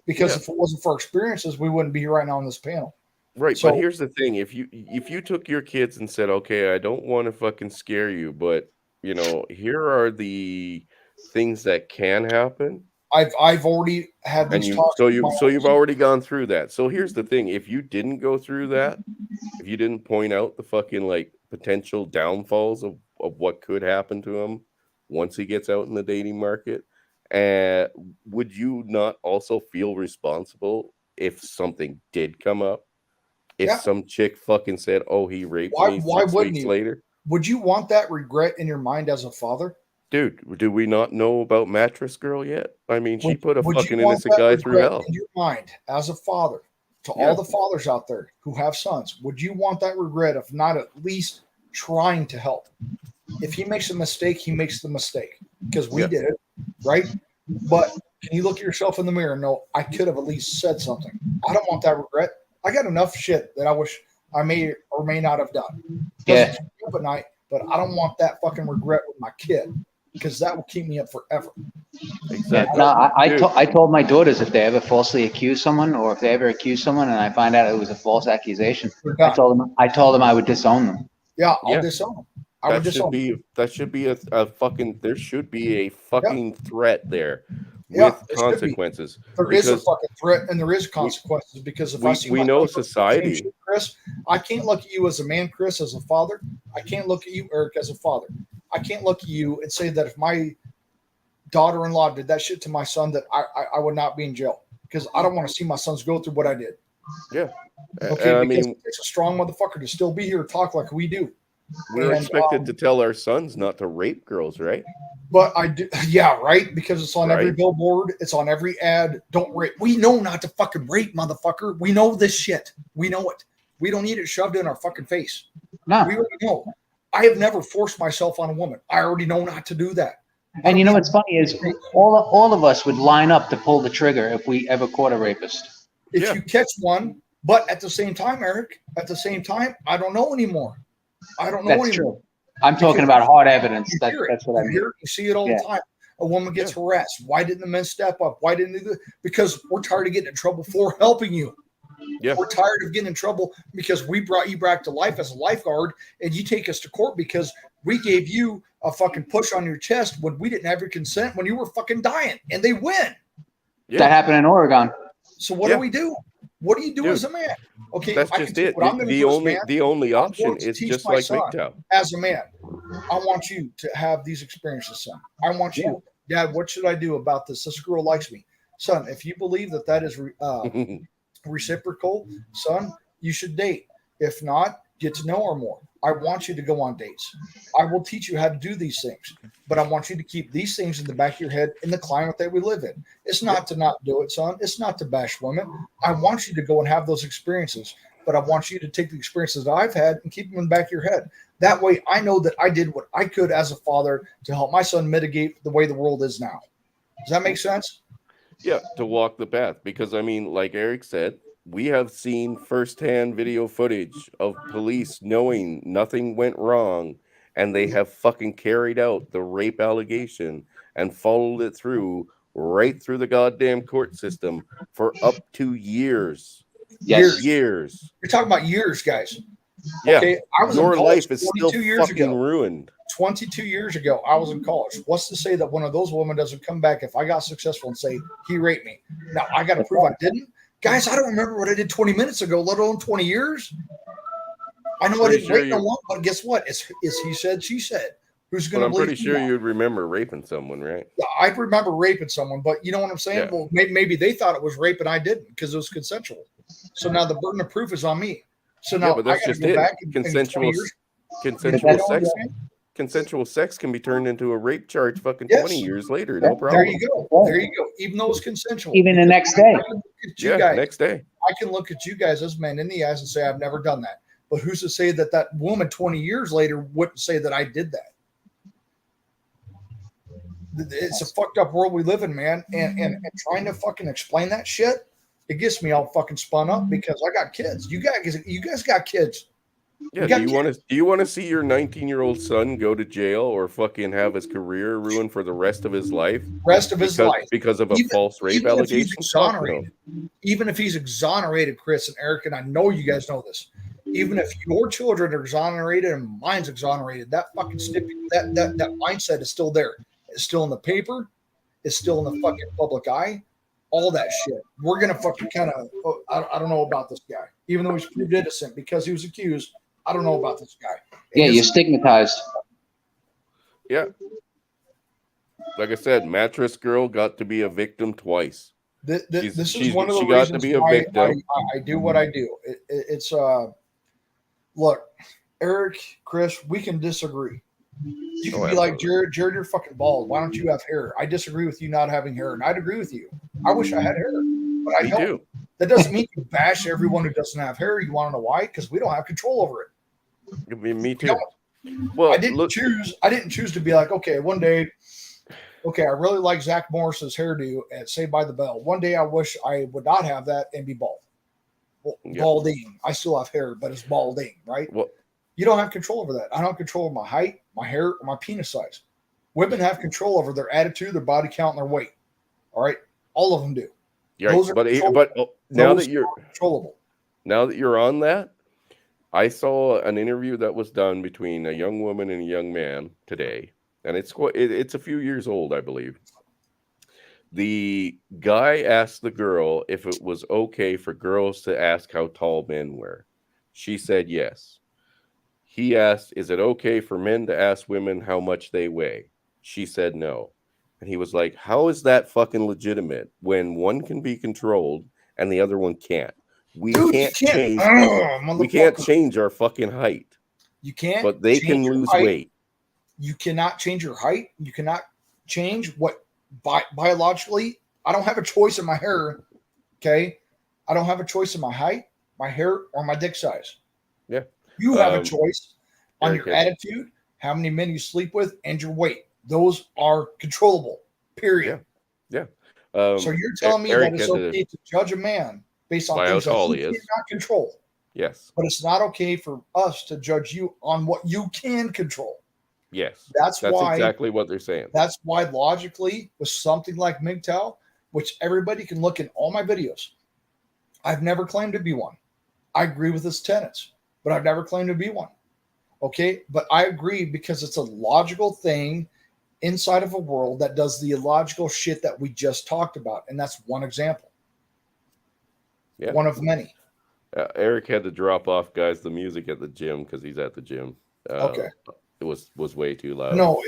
B: because if it wasn't for experiences, we wouldn't be here right now on this panel.
A: Right,
B: So-
A: but here's the thing: if you took your kids and said, "Okay, I don't want to fucking scare you, but here are the things that can happen,"
B: I've already had
A: and
B: these talks.
A: so
B: with my
A: you've already gone through that. So here's the thing: if you didn't go through that, if you didn't point out the fucking like potential downfalls of what could happen to him once he gets out in the dating market, would you not also feel responsible if something did come up? If
B: Yeah.
A: some chick fucking said, "Oh, he raped
B: Why-
A: me,"
B: why
A: 6
B: wouldn't
A: weeks
B: you?
A: later,
B: Would you want that regret in your mind as a father?
A: dude, do we not know about Mattress Girl yet? I mean, she put a
B: Would you
A: fucking
B: want
A: innocent
B: that
A: guy through
B: regret
A: hell.
B: in your mind as a father, to
A: Yeah.
B: all the fathers out there who have sons, would you want that regret of not at least trying to help? If he makes a mistake, he makes the mistake, because we
A: Yeah.
B: did it, right? But can you look at yourself in the mirror and know, I could have at least said something? I don't want that regret. I got enough shit that I wish I may or may not have done.
E: Yeah.
B: Doesn't keep me up at night, but I don't want that fucking regret with my kid, because that will keep me up forever.
A: Exactly.
E: No,
A: Dude.
E: I told my daughters if they ever falsely accuse someone, or if they ever accuse someone and I find out it was a false accusation,
B: We're
E: I
B: done.
E: told them I would disown them.
B: Yeah, I'll
A: Yeah.
B: disown them. I would
A: That should be a fucking. There should be a fucking threat there
B: Yeah,
A: with
B: it should be.
A: consequences.
B: There is a
A: because
B: fucking threat and there is consequences because if I see
A: we
B: my
A: know
B: son go through the same
A: society.
B: shit, Chris, I can't look at you as a man, Chris, as a father. I can't look at you, Eric, as a father. I can't look at you and say that if my daughter-in-law did that shit to my son, that I would not be in jail because I don't want to see my sons go through what I did.
A: Yeah,
B: Okay,
A: and I
B: because
A: mean,
B: it's a strong motherfucker to still be here to talk like we do.
A: we're
B: And,
A: expected to tell our sons not to rape girls, right?
B: But I do, yeah, right. Because it's on every
A: Right.
B: billboard, it's on every ad. Don't rape. We know not to fucking rape, motherfucker. We know this shit. We know it. We don't need it shoved in our fucking face.
E: No.
B: We already know. I have never forced myself on a woman. I already know not to do that.
E: And you know what's funny is all of us would line up to pull the trigger if we ever caught a rapist.
B: If
A: Yeah.
B: you catch one, but at the same time, Eric, at the same time, I don't know anymore. I don't know
E: That's
B: anymore.
E: true. I'm talking about hard evidence.
B: You hear it.
E: That's what I
B: You
E: mean.
B: hear it. You see it all
E: Yeah.
B: the time. A woman gets harassed. Why didn't the men step up? Why didn't they do? Because we're tired of getting in trouble for helping you.
A: Yeah.
B: We're tired of getting in trouble because we brought you back to life as a lifeguard and you take us to court because we gave you a fucking push on your chest when we didn't have your consent when you were fucking dying and they win.
A: Yeah.
E: That happened in Oregon.
B: So what
A: Yeah.
B: do we do? What do you do
A: Dude,
B: as a man? Okay,
A: That's
B: I can
A: just
B: tell you
A: it.
B: what I'm gonna
A: The
B: do as a
A: only
B: man.
A: the only
B: I'm
A: option
B: going to
A: is
B: teach
A: just
B: my
A: like
B: son.
A: MGTOW.
B: As a man, I want you to have these experiences, son. I want you, Dad. What should I do about this? This girl likes me, son. If you believe that that is reciprocal, son, you should date. If not, get to know her more. I want you to go on dates. I will teach you how to do these things, but I want you to keep these things in the back of your head in the climate that we live in. It's not to not do it, son. It's not to bash women. I want you to go and have those experiences, but I want you to take the experiences that I've had and keep them in the back of your head. That way, I know that I did what I could as a father to help my son mitigate the way the world is now. Does that make sense?
A: Yeah, to walk the path. Because I mean, like Eric said, we have seen firsthand video footage of police knowing nothing went wrong and they have fucking carried out the rape allegation and followed it through right through the goddamn court system for up to years.
E: Yes.
A: Years.
B: You're talking about years, guys.
A: Yeah.
B: Okay, I was in
A: Your
B: college
A: life is still
B: 22 years
A: fucking
B: ago.
A: ruined.
B: 22 years ago, I was in college. What's to say that one of those women doesn't come back if I got successful and say he raped me? Now I got to prove I didn't. Guys, I don't remember what I did 20 minutes ago, let alone 20 years. I know I
A: Pretty
B: didn't
A: sure
B: rape no
A: you-
B: one, but guess what? It's he said, she said. Who's going
A: But
B: to
A: I'm
B: believe
A: pretty
B: me
A: sure
B: now?
A: you'd remember raping someone, right?
B: Yeah, I remember raping someone, but you know what I'm saying?
A: Yeah.
B: Well, maybe they thought it was rape and I didn't because it was consensual. So now the burden of proof is on me. So now
A: Yeah, but that's
B: I got to
A: just
B: go
A: it.
B: back and 20
A: Consensual
B: years.
A: consensual
B: You know what I'm
A: sex
B: saying?
A: consensual sex can be turned into a rape charge fucking
B: Yes.
A: 20 years later,
E: Yeah,
A: no
B: There
A: problem.
B: you go. There you go. Even though it's consensual.
E: Even the
B: Because
E: next day.
B: I can look at you
A: Yeah,
B: guys.
A: next day.
B: I can look at you guys as men in the eyes and say I've never done that. But who's to say that that woman 20 years later wouldn't say that I did that? It's a fucked up world we live in, man. And trying to fucking explain that shit, it gets me all fucking spun up because I got kids. You guys got kids.
A: Yeah,
B: got
A: do you want to see your 19-year-old son go to jail or fucking have his career ruined for the rest of his life
B: Rest of his life.
A: because of a
B: Even-
A: false rape
B: even if he's
A: allegation? Fuck no.
B: exonerated. Even if he's exonerated, Chris and Eric, and I know you guys know this. Even if your children are exonerated and mine's exonerated, that fucking that mindset is still there. It's still in the paper. It's still in the fucking public eye. All that shit. We're gonna fucking kind of. I don't know about this guy, even though he's proved innocent because he was accused. I don't know about this guy.
E: Yeah,
B: And
E: you're
B: this-
E: stigmatized.
A: Yeah. Like I said, mattress girl got to be a victim twice.
B: This is
A: she's-
B: one of the
A: she got to
B: reasons
A: be a
B: why
A: victim.
B: I do what I do. It's look, Eric, Chris, we can disagree. You can
A: Oh,
B: be like
A: absolutely.
B: Jared, you're fucking bald. Why don't you have hair? I disagree with you not having hair, and I'd agree with you. I wish I had hair, but I
A: Me
B: don't.
A: too.
B: That doesn't mean you bash everyone who doesn't have hair. You want to know why? Because we don't have control over it.
A: Me too.
B: No.
A: Well,
B: I didn't
A: look,
B: choose. I didn't choose to be like, okay, one day, okay, I really like Zach Morris's hairdo at Saved by the Bell. One day, I wish I would not have that and be bald. Well,
A: Yeah.
B: balding. I still have hair, but it's balding, right?
A: well,
B: You don't have control over that. I don't have control over my height, my hair, or my penis size. Women have control over their attitude, their body count, and their weight. All right, all of them do.
A: yeah,
B: those are
A: but
B: control-
A: but now
B: Those
A: that you're
B: are controllable.
A: now that you're on that, I saw an interview that was done between a young woman and a young man today, and it's a few years old, I believe. The guy asked the girl if it was okay for girls to ask how tall men were. She said yes. He asked, "Is it okay for men to ask women how much they weigh?" She said no. And he was like, "How is that fucking legitimate when one can be controlled and the other one can't? We
B: Dude, you
A: can't
B: can't.
A: change we can't
B: Motherfucker.
A: change our fucking height,
B: You can't.
A: but they
B: change
A: can
B: your
A: lose
B: height.
A: weight."
B: You cannot change your height. You cannot change what biologically. I don't have a choice in my hair. Okay, I don't have a choice in my height, my hair, or my dick size.
A: Yeah.
B: You have a choice on
A: Eric
B: your
A: had-
B: attitude, how many men you sleep with, and your weight. Those are controllable. Period.
A: Yeah.
B: So you're telling me
A: Eric
B: that it's
A: had to-
B: okay to judge a man based on
A: By how
B: things that
A: tall
B: he
A: he is.
B: cannot control,
A: Yes.
B: but it's not okay for us to judge you on what you can control.
A: Yes.
B: That's why
A: exactly what they're saying.
B: That's why logically, with something like MGTOW, which everybody can look in all my videos, I've never claimed to be one. I agree with his tenets, but I've never claimed to be one. Okay, but I agree because it's a logical thing inside of a world that does the illogical shit that we just talked about, and that's one example.
A: Yeah.
B: One of many.
A: Eric had to drop off, guys, the music at the gym because he's at the gym.
B: Okay.
A: It was way too loud.
B: No,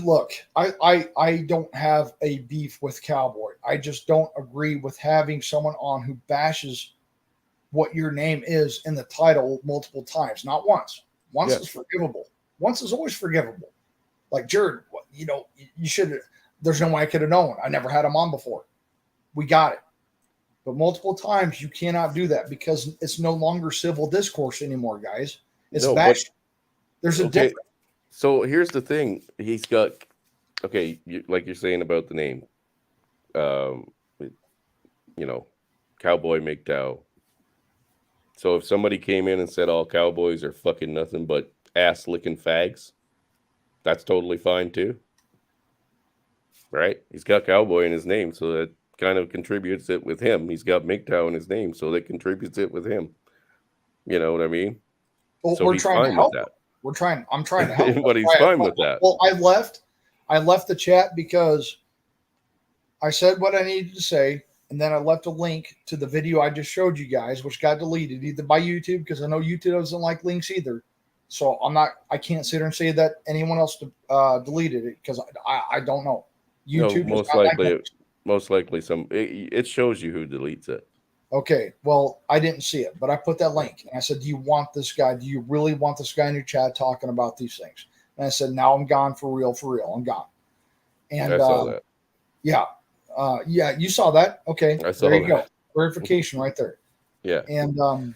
B: look, I don't have a beef with Cowboy. I just don't agree with having someone on who bashes what your name is in the title multiple times, not once. Once is forgivable. Once is always forgivable. Like Jared, you should. There's no way I could have known. I never had him on before. We got it. But multiple times you cannot do that because it's no longer civil discourse anymore, guys. It's bash. There's a difference.
A: So here's the thing. He's got like you're saying about the name. Cowboy MGTOW. So if somebody came in and said all cowboys are fucking nothing but ass licking fags, that's totally fine too. Right? He's got cowboy in his name, so that kind of contributes it with him. He's got MGTOW in his name, so that contributes it with him. You know what I mean?
B: Well,
A: so
B: we're
A: he's
B: trying to
A: fine
B: help.
A: with that.
B: I'm trying to help.
A: But he's fine with that.
B: Well, I left the chat because I said what I needed to say, and then I left a link to the video I just showed you guys, which got deleted either by YouTube, because I know YouTube doesn't like links either. So I can't sit here and say that anyone else deleted it because I don't know. YouTube
A: most likely it shows you who deletes it.
B: Okay, well, I didn't see it, but I put that link. And I said, do you want this guy? Do you really want this guy in your chat talking about these things? And I said, now I'm gone for real. I'm gone. And
A: I saw that.
B: Yeah. Yeah, you saw that. Okay.
A: I saw
B: there you
A: that.
B: go. Verification right there.
A: Yeah.
B: And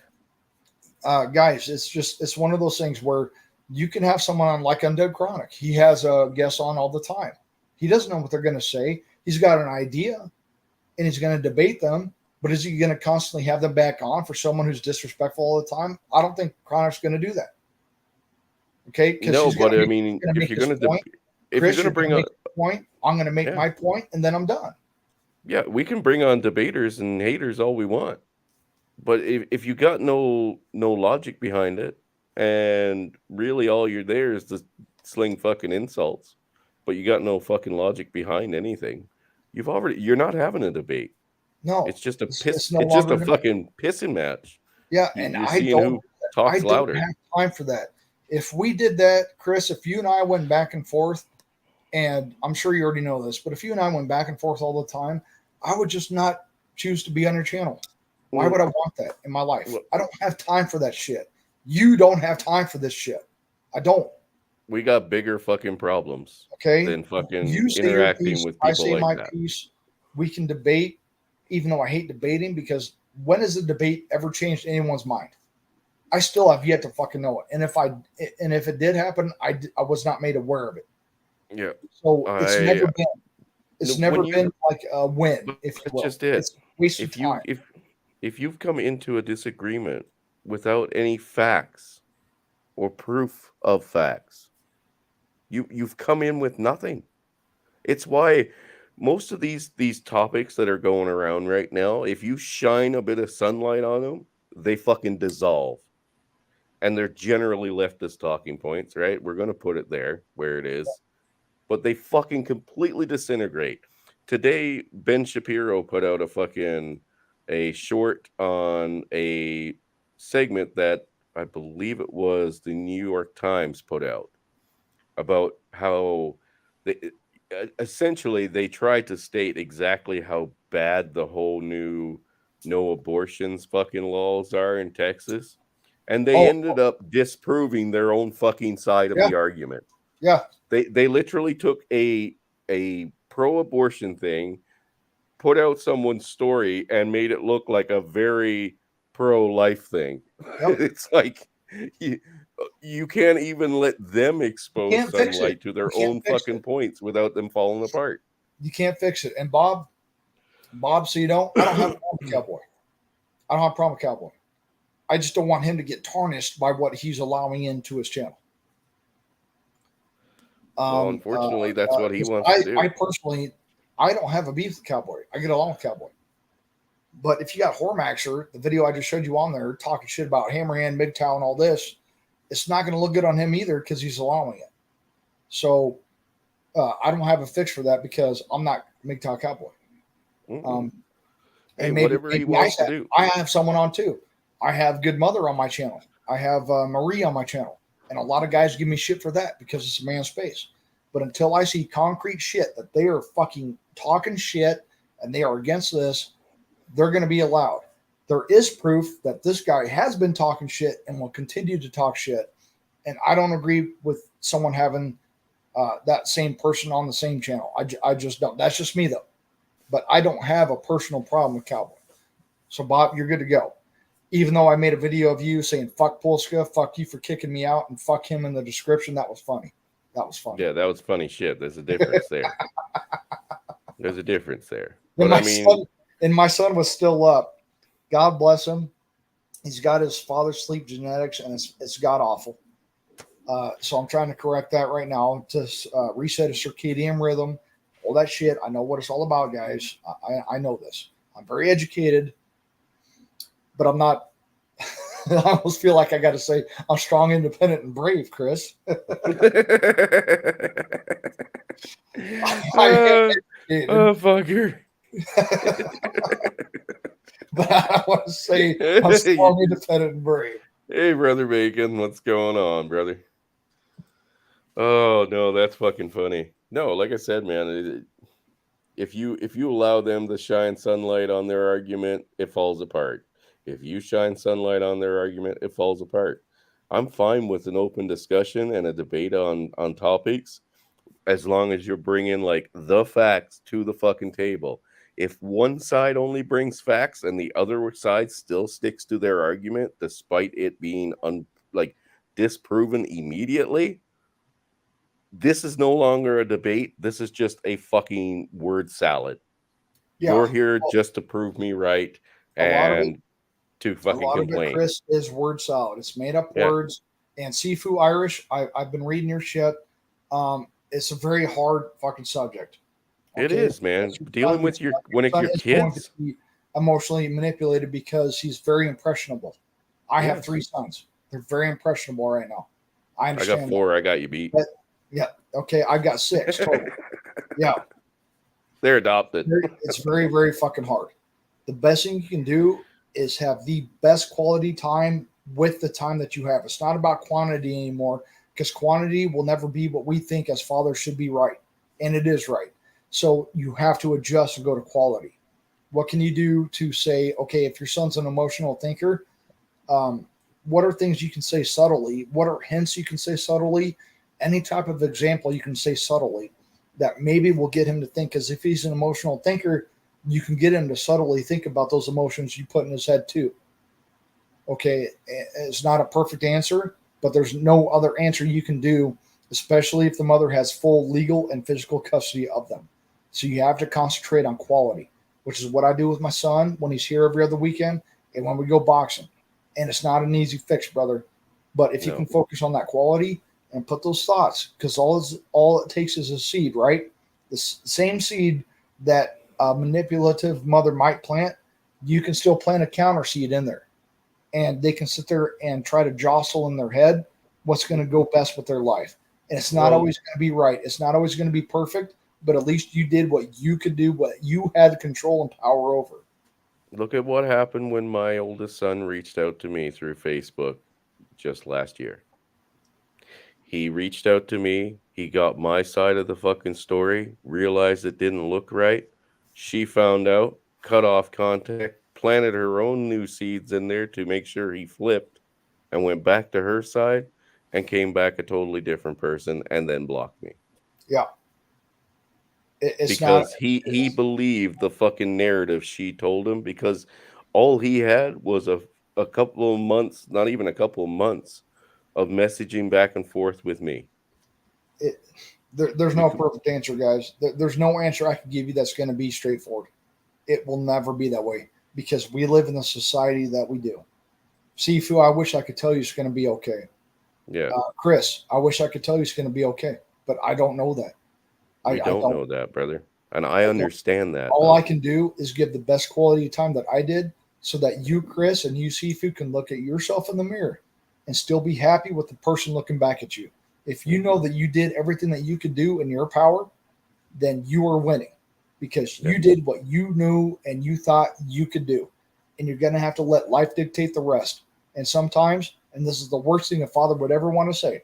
B: guys, it's one of those things where you can have someone on like Undead Chronic. He has a guest on all the time. He doesn't know what they're going to say. He's got an idea and he's going to debate them. But is he going to constantly have them back on for someone who's disrespectful all the time? I don't think Chronic's going to do that. Okay?
A: No, but I mean, if you're going to bring on
B: point, I'm going to make my point, and then I'm done.
A: Yeah, we can bring on debaters and haters all we want, but if you got no logic behind it, and really all you're there is to sling fucking insults, but you got no fucking logic behind anything, you're not having a debate.
B: No,
A: it's just a fucking pissing match.
B: Yeah, and I don't
A: louder.
B: Have time for that. If we did that, Chris, if you and I went back and forth, and I'm sure you already know this, but if you and I went back and forth all the time, I would just not choose to be on your channel. Why would I want that in my life? I don't have time for that shit. You don't have time for this shit. I don't.
A: We got bigger fucking problems.
B: Okay.
A: Than fucking
B: you say
A: interacting
B: piece,
A: with people
B: I say
A: like
B: my
A: that.
B: piece. We can debate, even though I hate debating, because when has a debate ever changed anyone's mind? I still have yet to fucking know it. And if it did happen, I was not made aware of it.
A: Yeah.
B: So it's never been like a win. If you will.
A: Just it.
B: It's wasted time.
A: If you've come into a disagreement without any facts or proof of facts, you've come in with nothing. It's why most of these topics that are going around right now, if you shine a bit of sunlight on them, they fucking dissolve. and they're generally leftist talking points, right? We're going to put it there where it is, but they fucking completely disintegrate. Today, Ben Shapiro put out a short on a segment that I believe it was the New York Times put out about how they essentially they tried to state exactly how bad the whole new no abortions fucking laws are in Texas, and they ended up disproving their own fucking side of the argument.
B: Yeah.
A: They literally took a pro-abortion thing, put out someone's story, and made it look like a very pro-life thing.
B: Yep.
A: It's like you can't even let them expose sunlight to their own fucking points without them falling apart.
B: You can't fix it. And Bob, so I don't have a problem with Cowboy. I don't have a problem with Cowboy. I just don't want him to get tarnished by what he's allowing into his channel.
A: Well, unfortunately, that's what he wants to do.
B: I personally, I don't have a beef with Cowboy. I get along with Cowboy. But if you got Hormaxer, the video I just showed you on there, talking shit about Hammerhand, MGTOW, and all this, it's not going to look good on him either because he's allowing it. So I don't have a fix for that because I'm not MGTOW Cowboy.
A: Hey,
B: and maybe,
A: whatever he wants to do.
B: I have someone on too. I have Good Mother on my channel. I have Marie on my channel. And a lot of guys give me shit for that because it's a man's space. But until I see concrete shit that they are fucking talking shit and they are against this, they're going to be allowed. There is proof that this guy has been talking shit and will continue to talk shit. And I don't agree with someone having that same person on the same channel. I just don't. That's just me, though. But I don't have a personal problem with Cowboy. So, Bob, you're good to go. Even though I made a video of you saying, fuck Polska, fuck you for kicking me out, and fuck him in the description, that was funny. That was funny.
A: Yeah, that was funny shit. There's a difference there. There's a difference there.
B: And
A: But
B: my son was still up. God bless him. He's got his father's sleep genetics, and it's god awful. So I'm trying to correct that right now to reset his circadian rhythm, all that shit. I know what it's all about, guys. I know this. I'm very educated, but I'm not. I almost feel like I got to say I'm strong, independent, and brave, Chris.
A: Fucker.
B: But I want to say I'm strong, independent, and brave.
A: Hey, Brother Bacon, what's going on, brother? Oh no, that's fucking funny. No, like I said, man, if you allow them to shine sunlight on their argument, it falls apart. If you shine sunlight on their argument, it falls apart. I'm fine with an open discussion and a debate on topics as long as you're bringing like the facts to the fucking table. If one side only brings facts and the other side still sticks to their argument despite it being disproven immediately, this is no longer a debate. This is just a fucking word salad. Yeah. You're here just to prove me right and to fucking complain.
B: A lot of it, Chris, is word salad. It's made up words. And Sifu Irish, I've been reading your shit. It's a very hard fucking subject.
A: Okay? It is, man. Dealing with your kids
B: emotionally manipulated because he's very impressionable. I have 3 sons. They're very impressionable right now. I understand.
A: I got 4. I got you beat.
B: Yeah. Okay. I've got 6 total. Yeah.
A: They're adopted.
B: It's very, very fucking hard. The best thing you can do is have the best quality time with the time that you have. It's not about quantity anymore because quantity will never be what we think as fathers should be right. And it is right. So you have to adjust and go to quality. What can you do to say, okay, if your son's an emotional thinker, what are things you can say subtly? What are hints you can say subtly? Any type of example you can say subtly that maybe will get him to think. Because if he's an emotional thinker, you can get him to subtly think about those emotions you put in his head too. Okay, it's not a perfect answer, but there's no other answer you can do, especially if the mother has full legal and physical custody of them. So you have to concentrate on quality, which is what I do with my son when he's here every other weekend and when we go boxing. And it's not an easy fix, brother. But if you can focus on that quality and put those thoughts, because all it takes is a seed, right? The same seed that a manipulative mother might plant, you can still plant a counter seed in there. and they can sit there and try to jostle in their head what's going to go best with their life. And it's not always going to be right. It's not always going to be perfect, but at least you did what you could do, what you had control and power over.
A: Look at what happened when my oldest son reached out to me through Facebook just last year. He reached out to me. He got my side of the fucking story, realized it didn't look right. She found out, cut off contact, planted her own new seeds in there to make sure he flipped and went back to her side and came back a totally different person and then blocked me.
B: Yeah. It's
A: Because
B: not,
A: he believed the fucking narrative she told him, because all he had was a couple of months, not even a couple of months, of messaging back and forth with me.
B: there's no perfect answer, guys. There's no answer I can give you that's going to be straightforward. It will never be that way because we live in the society that we do. Sifu, I wish I could tell you it's going to be okay.
A: Yeah.
B: Chris, I wish I could tell you it's going to be okay, but I don't know that.
A: I don't know that, brother. And I understand that.
B: All I can do is give the best quality time that I did so that you, Chris, and you, Sifu, can look at yourself in the mirror and still be happy with the person looking back at you. If you know that you did everything that you could do in your power, then you are winning because you did what you knew and you thought you could do. And you're going to have to let life dictate the rest. And sometimes, and this is the worst thing a father would ever want to say,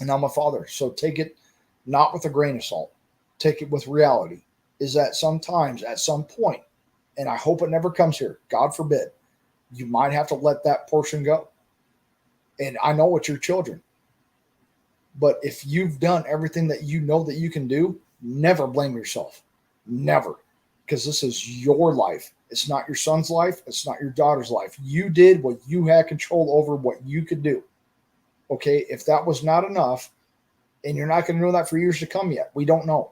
B: and I'm a father, so take it not with a grain of salt. Take it with reality, is that sometimes at some point, and I hope it never comes here, God forbid, you might have to let that portion go. And I know it's your children. But if you've done everything that you know that you can do, never blame yourself. Never. Because this is your life. It's not your son's life. It's not your daughter's life. You did what you had control over, what you could do. Okay? If that was not enough, and you're not going to know that for years to come yet, we don't know.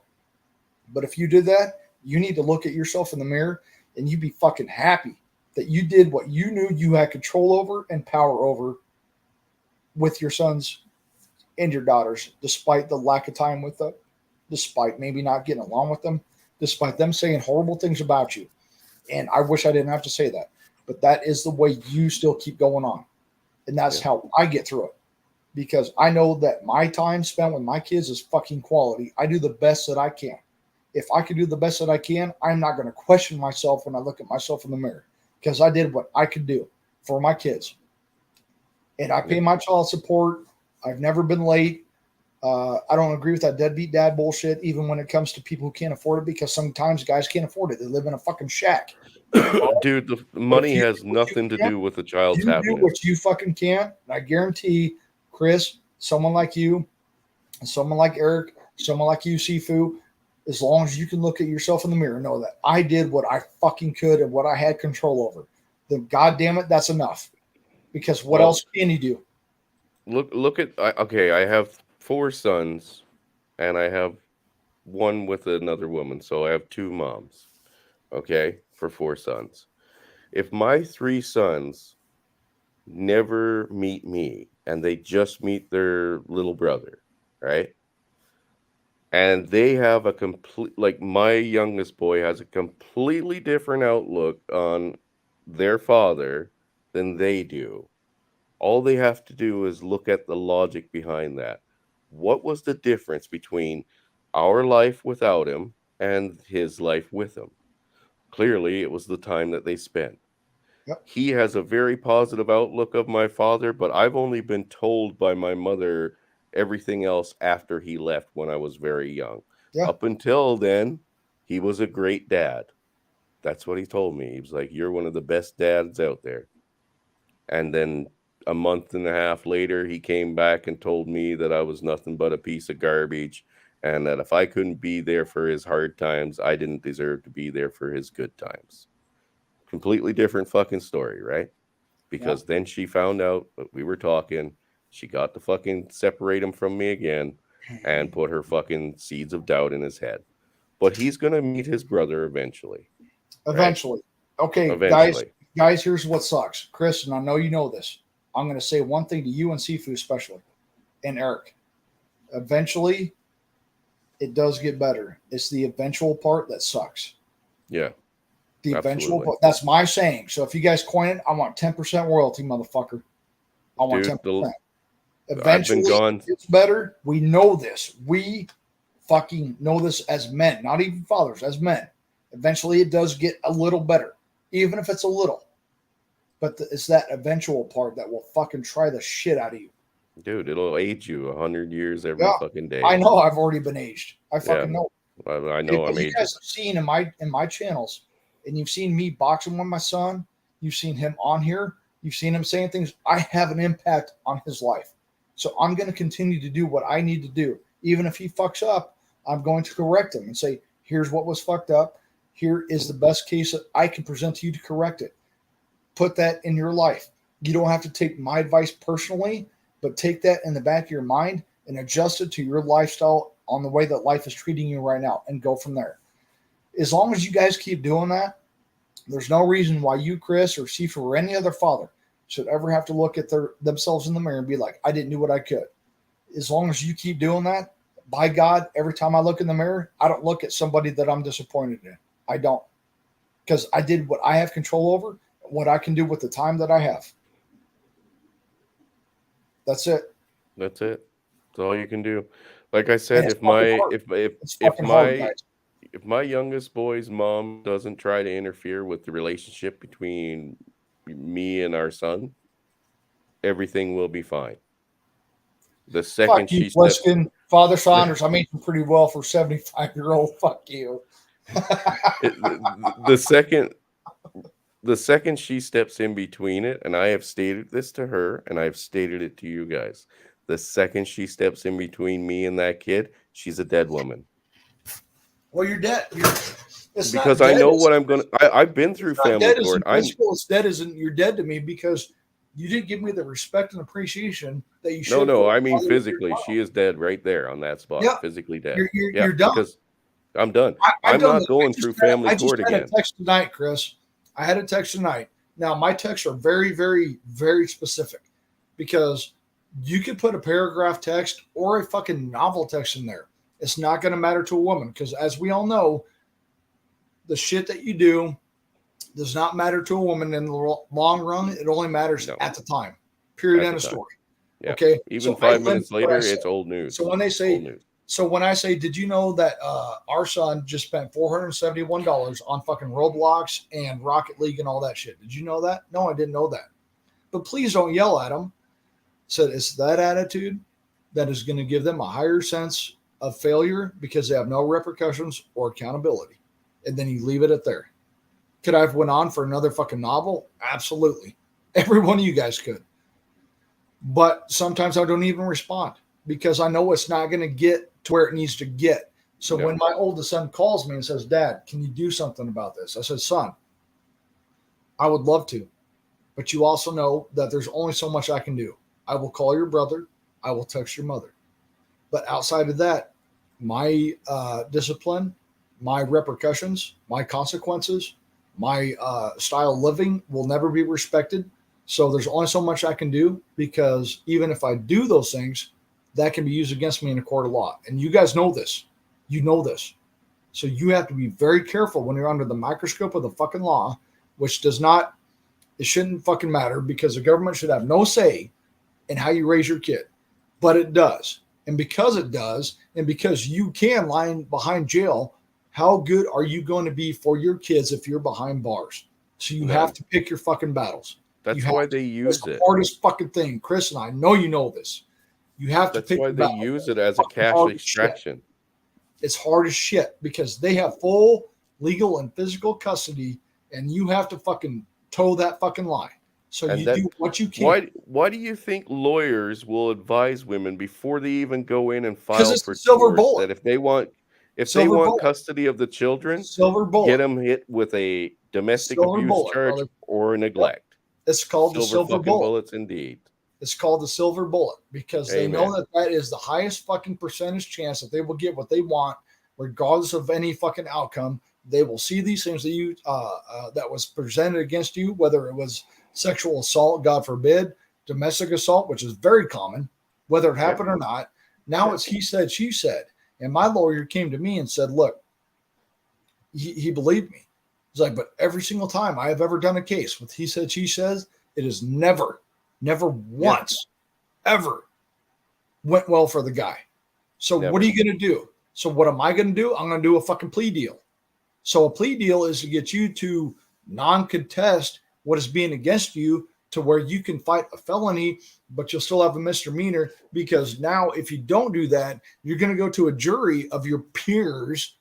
B: But if you did that, you need to look at yourself in the mirror and you be fucking happy that you did what you knew you had control over and power over with your sons and your daughters, despite the lack of time with them, despite maybe not getting along with them, despite them saying horrible things about you. And I wish I didn't have to say that, but that is the way you still keep going on. And that's how I get through it. Because I know that my time spent with my kids is fucking quality. I do the best that I can. If I can do the best that I can, I'm not going to question myself when I look at myself in the mirror because I did what I could do for my kids. And I pay my child support. I've never been late. I don't agree with that deadbeat dad bullshit, even when it comes to people who can't afford it, because sometimes guys can't afford it. They live in a fucking shack.
A: Dude, the money has nothing to do with the child's
B: you
A: happiness.
B: do what you fucking can. And I guarantee, Chris, someone like you, and someone like Eric, someone like you, Sifu, as long as you can look at yourself in the mirror and know that I did what I fucking could and what I had control over, then God damn it, that's enough. Because what else can you do?
A: Look at okay, I have 4 sons and I have one with another woman, so I have 2 moms. Okay, for 4 sons. If my 3 sons never meet me and they just meet their little brother, right? And they have a complete, like my youngest boy has a completely different outlook on their father than they do. All they have to do is look at the logic behind that. What was the difference between our life without him and his life with him? Clearly, it was the time that they spent.
B: Yep.
A: He has a very positive outlook of my father, but I've only been told by my mother everything else after he left when I was very young.
B: Yeah.
A: Up until then, he was a great dad. That's what he told me. He was like, "You're one of the best dads out there." And then a month and a half later, he came back and told me that I was nothing but a piece of garbage and that if I couldn't be there for his hard times, I didn't deserve to be there for his good times. Completely different fucking story, right? Because then she found out that we were talking. She got to fucking separate him from me again and put her fucking seeds of doubt in his head. But he's going to meet his brother eventually.
B: Eventually.
A: Right?
B: Okay,
A: Eventually.
B: guys, here's what sucks. Chris, and I know you know this. I'm going to say one thing to you and Sifu especially, and Eric. Eventually, it does get better. It's the eventual part that sucks.
A: Yeah.
B: The eventual,
A: Absolutely.
B: that's my saying. So if you guys coin it, I want 10% royalty, motherfucker. I want
A: Dude,
B: 10%.
A: I've
B: Eventually,
A: been gone.
B: it's better. We know this. We fucking know this as men, not even fathers, as men. Eventually, it does get a little better, even if it's a little. But it's that eventual part that will fucking try the shit out of you.
A: Dude, it'll age you 100 years every
B: Yeah,
A: fucking day.
B: I know I've already been aged. I fucking
A: Yeah.
B: know.
A: I know
B: What
A: I'm
B: you
A: aged.
B: guys have seen in my channels, and you've seen me boxing with my son. You've seen him on here. You've seen him saying things. I have an impact on his life, so I'm going to continue to do what I need to do. Even if he fucks up, I'm going to correct him and say, "Here's what was fucked up. Here is the best case that I can present to you to correct it." Put that in your life. You don't have to take my advice personally, but take that in the back of your mind and adjust it to your lifestyle on the way that life is treating you right now and go from there. As long as you guys keep doing that, there's no reason why you, Chris, or Sifa, or any other father should ever have to look at themselves in the mirror and be like, I didn't do what I could. As long as you keep doing that, by God, every time I look in the mirror, I don't look at somebody that I'm disappointed in. I don't. Because I did what I have control over, what I can do with the time that I have. That's it.
A: That's it. That's all you can do. Like I said,
B: And
A: if my
B: it's fucking hard, guys.
A: if my youngest boy's mom doesn't try to interfere with the relationship between me and our son, everything will be fine. The second
B: Fuck you,
A: she steps,
B: Pliskin. Father Saunders, I made you pretty well for 75-year-old. Fuck you.
A: the second she steps in between it, and I have stated this to her, and I've stated it to you guys. The second she steps in between me and that kid, she's a dead woman.
B: Well, you're dead. It's not
A: Because I
B: dead,
A: know
B: it's-
A: what I'm gonna. I've been through
B: it's not
A: family
B: dead as
A: court.
B: in principle. It's dead as in you're dead to me because you didn't give me the respect and appreciation that you should.
A: No.
B: for
A: I
B: the
A: mean
B: father of your
A: physically,
B: child.
A: she is dead right there on that spot.
B: Yeah.
A: Physically dead.
B: You're done.
A: Because I'm done.
B: I've
A: I'm
B: done
A: not
B: that.
A: going through family court
B: I just had
A: again.
B: a text tonight, Chris. I had a text tonight. Now, my texts are very, very, very specific because you could put a paragraph text or a fucking novel text in there. It's not going to matter to a woman because, as we all know, the shit that you do does not matter to a woman in the long run. It only matters
A: No.
B: at the time. Period.
A: At
B: End
A: the
B: of
A: time.
B: story.
A: Yeah.
B: Okay.
A: Even
B: So
A: 5
B: I
A: minutes
B: live what I
A: later,
B: said.
A: it's old news.
B: So when they say,
A: Old news.
B: so when I say, did you know that our son just spent $471 on fucking Roblox and Rocket League and all that shit? Did you know that? No, I didn't know that. But please don't yell at him. Said it's that attitude that is going to give them a higher sense of failure because they have no repercussions or accountability. And then you leave it at there. Could I have went on for another fucking novel? Absolutely. Every one of you guys could. But sometimes I don't even respond because I know it's not going to get to where it needs to get. So
A: No.
B: when my oldest son calls me and says, Dad, can you do something about this? I said, son, I would love to, but you also know that there's only so much I can do. I will call your brother. I will text your mother. But outside of that, my discipline, my repercussions, my consequences, my style of living will never be respected. So there's only so much I can do because even if I do those things, that can be used against me in a court of law. And you guys know this. You know this. So you have to be very careful when you're under the microscope of the fucking law, which does not, it shouldn't fucking matter because the government should have no say in how you raise your kid. But it does. And because it does, and because you can lie behind jail, how good are you going to be for your kids if you're behind bars? So you have to pick your fucking battles.
A: That's
B: You have
A: why
B: to.
A: they use
B: That's the
A: it.
B: hardest fucking thing. Chris and I know you know this. You have to
A: That's
B: pick
A: why
B: your
A: they
B: battles.
A: use it as a
B: Fucking
A: cash
B: hard as shit.
A: extraction.
B: It's hard as shit because they have full legal and physical custody, and you have to fucking toe that fucking line. So
A: And
B: you
A: that-
B: do what you can.
A: Why do you think lawyers will advise women before they even go in and
B: 'Cause
A: file
B: it's
A: for
B: the silver
A: divorce
B: bullet.
A: that if they want
B: Silver bullet.
A: custody of the children,
B: Silver bullet.
A: get them hit with a domestic
B: Silver
A: abuse
B: bullet,
A: charge
B: brother.
A: or neglect.
B: It's called the silver
A: fucking
B: bullet.
A: bullets, indeed.
B: It's called the silver bullet because they know
A: Amen.
B: that is the highest fucking percentage chance that they will get what they want, regardless of any fucking outcome. They will see these things that you that was presented against you, whether it was sexual assault, God forbid, domestic assault, which is very common, whether it happened or not. Now it's he said, she said, and my lawyer came to me and said, "Look, he believed me." He's like, but every single time I have ever done a case with he said, she says, it is never once, ever went well for the guy. So
A: Never.
B: what are you going to do? So what am I going to do? I'm going to do a fucking plea deal. So a plea deal is to get you to non-contest what is being against you to where you can fight a felony, but you'll still have a misdemeanor, because now if you don't do that, you're going to go to a jury of your peers.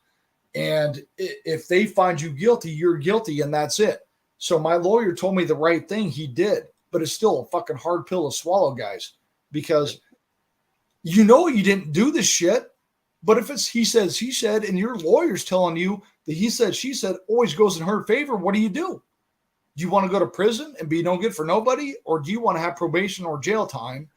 B: And if they find you guilty, you're guilty, and that's it. So my lawyer told me the right thing. He did, but it's still a fucking hard pill to swallow, guys, because you know you didn't do this shit. But if it's he says, she said, and your lawyer's telling you that he said, she said always goes in her favor, what do? Do you want to go to prison and be no good for nobody? Or do you want to have probation or jail time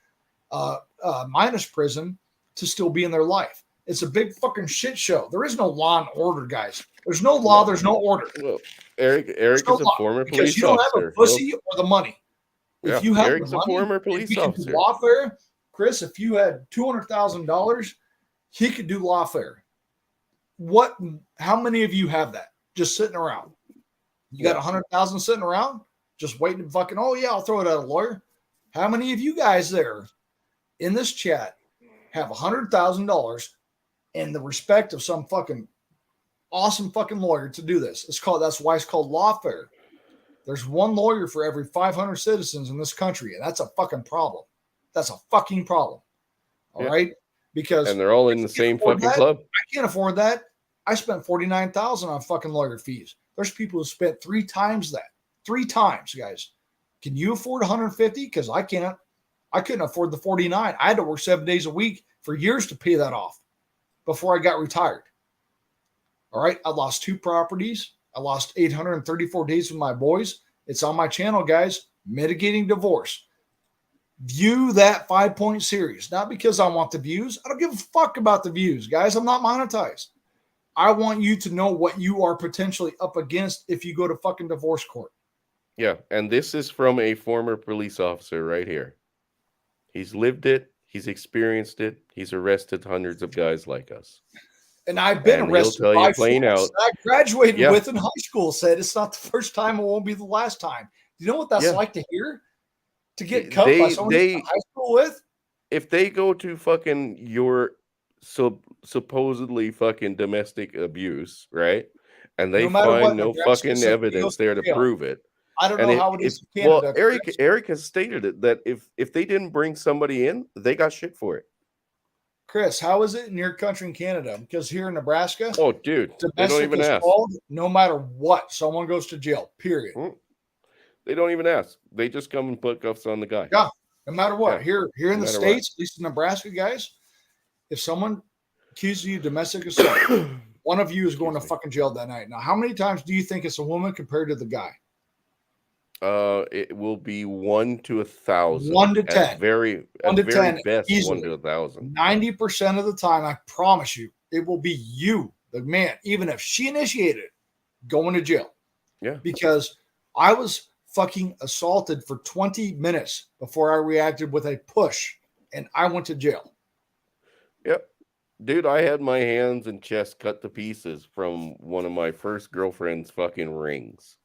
B: minus prison to still be in their life? It's a big fucking shit show. There is no law and order, guys. There's no law. There's no order.
A: Well, Eric
B: No
A: is a
B: law,
A: former
B: because
A: police
B: you don't
A: officer.
B: have a pussy or the money. If you have
A: Eric's
B: the money,
A: a former
B: if
A: police
B: he can do
A: officer.
B: lawfare, Chris, if you had $200,000, he could do lawfare. What? How many of you have that just sitting around? You got 100,000 sitting around, just waiting to fucking. Oh yeah, I'll throw it at a lawyer. How many of you guys there in this chat have $100,000 and the respect of some fucking awesome fucking lawyer to do this? That's why it's called lawfare. There's one lawyer for every 500 citizens in this country, and that's a fucking problem. That's a fucking problem. All right, because
A: and they're all in the same fucking club.
B: I can't afford that. I spent $49,000 on fucking lawyer fees. There's people who spent 3 times that. 3 times, guys. Can you afford 150? Because I can't. I couldn't afford the 49. I had to work 7 days a week for years to pay that off before I got retired. All right. I lost 2 properties. I lost 834 days with my boys. It's on my channel, guys. Mitigating divorce. View that 5-point series. Not because I want the views. I don't give a fuck about the views, guys. I'm not monetized. I want you to know what you are potentially up against if you go to fucking divorce court.
A: Yeah, and this is from a former police officer right here. He's lived it. He's experienced it. He's arrested hundreds of guys like us.
B: And I've been
A: And
B: arrested
A: he'll tell you
B: by
A: plain
B: friends
A: out.
B: I graduated
A: Yeah.
B: with in high school. Said it's not the first time, it won't be the last time. Do you know what that's
A: Yeah.
B: like to hear? To get cut by someone you went to high school with?
A: If they go to fucking your supposedly fucking domestic abuse, right? And they
B: No matter what,
A: find no
B: Nebraska
A: fucking
B: said he
A: evidence
B: goes
A: there
B: to
A: to
B: jail.
A: prove it.
B: I don't
A: And
B: know how it is in
A: well,
B: Canada.
A: Eric has stated it that if they didn't bring somebody in, they got shit for it.
B: Chris, how is it in your country in Canada? Because here in Nebraska,
A: Oh, dude, they don't
B: domestic
A: even ask.
B: assault, no matter what, someone goes to jail, period.
A: They don't even ask. They just come and put cuffs on the guy.
B: Yeah, no matter what.
A: Yeah,
B: Here in
A: no
B: the
A: matter
B: States, at least in Nebraska, guys, if someone accuses you of domestic assault, one of you is going to fucking jail that night. Now, how many times do you think it's a woman compared to the guy?
A: It will be 1 to 1,000.
B: 1 to
A: At
B: 10.
A: very
B: 1 to 10,
A: best,
B: easily.
A: 1 to 1,000.
B: 90% of the time, I promise you, it will be you, the man, even if she initiated it, going to jail.
A: Yeah.
B: Because I was fucking assaulted for 20 minutes before I reacted with a push, and I went to jail.
A: Yep. Dude, I had my hands and chest cut to pieces from one of my first girlfriend's fucking rings.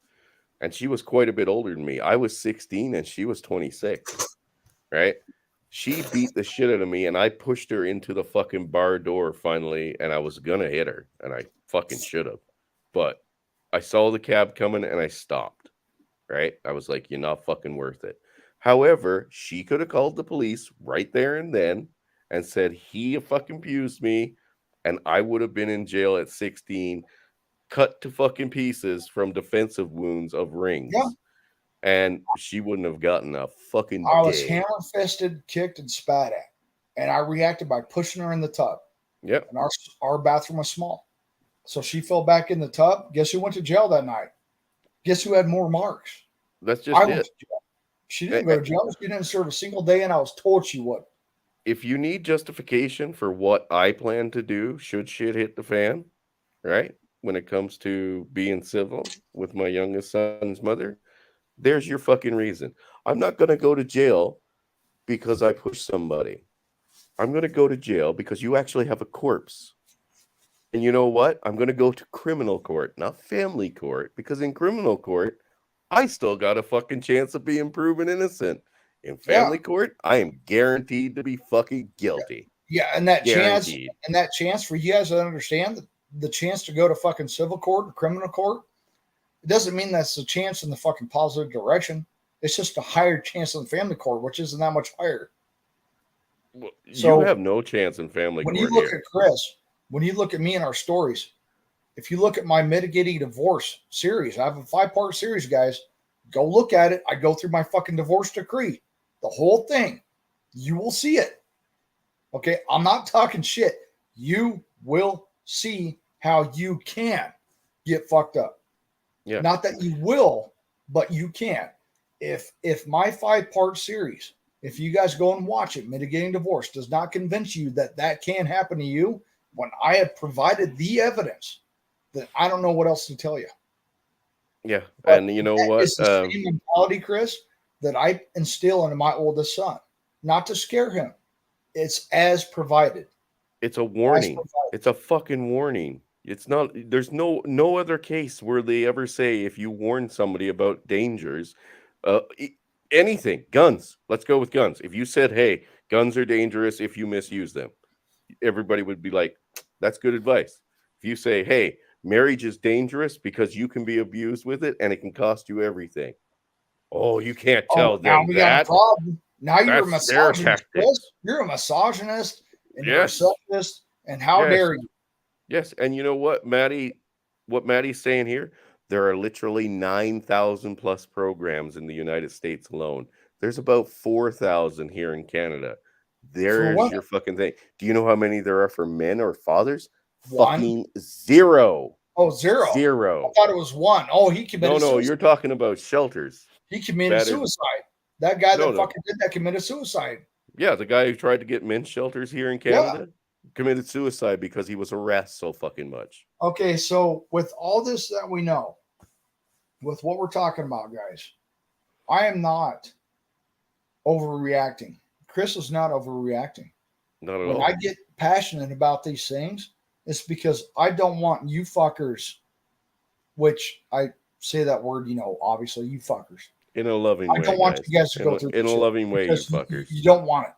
A: And she was quite a bit older than me. I was 16 and she was 26. Right? She beat the shit out of me and I pushed her into the fucking bar door finally, and I was gonna hit her, and I fucking should have. But I saw the cab coming and I stopped. Right? I was like, you're not fucking worth it. However, she could have called the police right there and then and said he fucking abused me, and I would have been in jail at 16, cut to fucking pieces from defensive wounds of rings.
B: Yeah.
A: And she wouldn't have gotten a fucking
B: I was
A: day.
B: hammer-fisted, kicked, and spat at. And I reacted by pushing her in the tub.
A: Yep.
B: And our bathroom was small. So she fell back in the tub. Guess who went to jail that night? Guess who had more marks?
A: That's just
B: I
A: it.
B: went to jail. She didn't go to jail. She didn't serve a single day, and I was told she would.
A: If you need justification for what I plan to do, should shit hit the fan, right? When it comes to being civil with my youngest son's mother, there's your fucking reason. I'm not going to go to jail because I pushed somebody. I'm going to go to jail because you actually have a corpse And you know what? I'm going to go to criminal court, not family court, because in criminal court, I still got a fucking chance of being proven innocent. In
B: Yeah.
A: family court, I am guaranteed to be fucking guilty.
B: Yeah, and that
A: Guaranteed.
B: chance for you guys to understand the chance to go to fucking civil court or criminal court, it doesn't mean that's a chance in the fucking positive direction. It's just a higher chance in the family court, which isn't that much higher.
A: Well,
B: So,
A: you have no chance in family
B: when
A: court
B: you look
A: here.
B: at Chris, when you look at me and our stories, if you look at my mitigating divorce series, I have a 5-part series, guys. Go look at it. I go through my fucking divorce decree, the whole thing. You will see it. Okay, I'm not talking shit. You will see how you can get fucked up.
A: Yeah.
B: Not that you will, but you can. If my 5-part series, if you guys go and watch it, Mitigating Divorce, does not convince you that that can happen to you, when I have provided the evidence, then I don't know what else to tell you.
A: Yeah.
B: But
A: And you know
B: that
A: what?
B: is the same mentality, Chris, that I instill into my oldest son, not to scare him. It's as provided.
A: It's a warning. It's a fucking warning. It's not, there's no other case where they ever say if you warn somebody about dangers, anything, guns. Let's go with guns. If you said, hey, guns are dangerous if you misuse them, everybody would be like, that's good advice. If you say, hey, marriage is dangerous because you can be abused with it and it can cost you everything. Oh, you can't tell
B: now
A: them
B: we got a
A: that.
B: problem. Now you're a
A: That's their
B: misogynist,
A: tactic.
B: Chris. You're a misogynist and
A: Yes.
B: you're a sexist. And how
A: Yes.
B: dare you?
A: Yes, and you know what, Maddie? What Maddie's saying here? There are literally 9,000 plus programs in the United States alone. There's about 4,000 here in Canada. There's
B: what?
A: your fucking thing. Do you know how many there are for men or fathers?
B: One.
A: Fucking zero.
B: Oh, zero. I
A: Zero.
B: thought it was one. Oh, he committed
A: No,
B: suicide.
A: you're talking about shelters.
B: He committed
A: that is-
B: suicide. That guy
A: No,
B: that
A: no.
B: fucking did that committed suicide.
A: Yeah, the guy who tried to get men's shelters here in Canada committed suicide because he was harassed so fucking much.
B: Okay, so with all this that we know, with what we're talking about, guys, I am not overreacting. Chris is not overreacting.
A: Not at
B: When
A: all.
B: I get passionate about these things, it's because I don't want you fuckers, which I say that word, obviously you fuckers.
A: In a loving
B: I
A: way.
B: don't want you guys to go through
A: in a
B: this shit
A: loving way, you
B: because
A: fuckers.
B: You don't want it.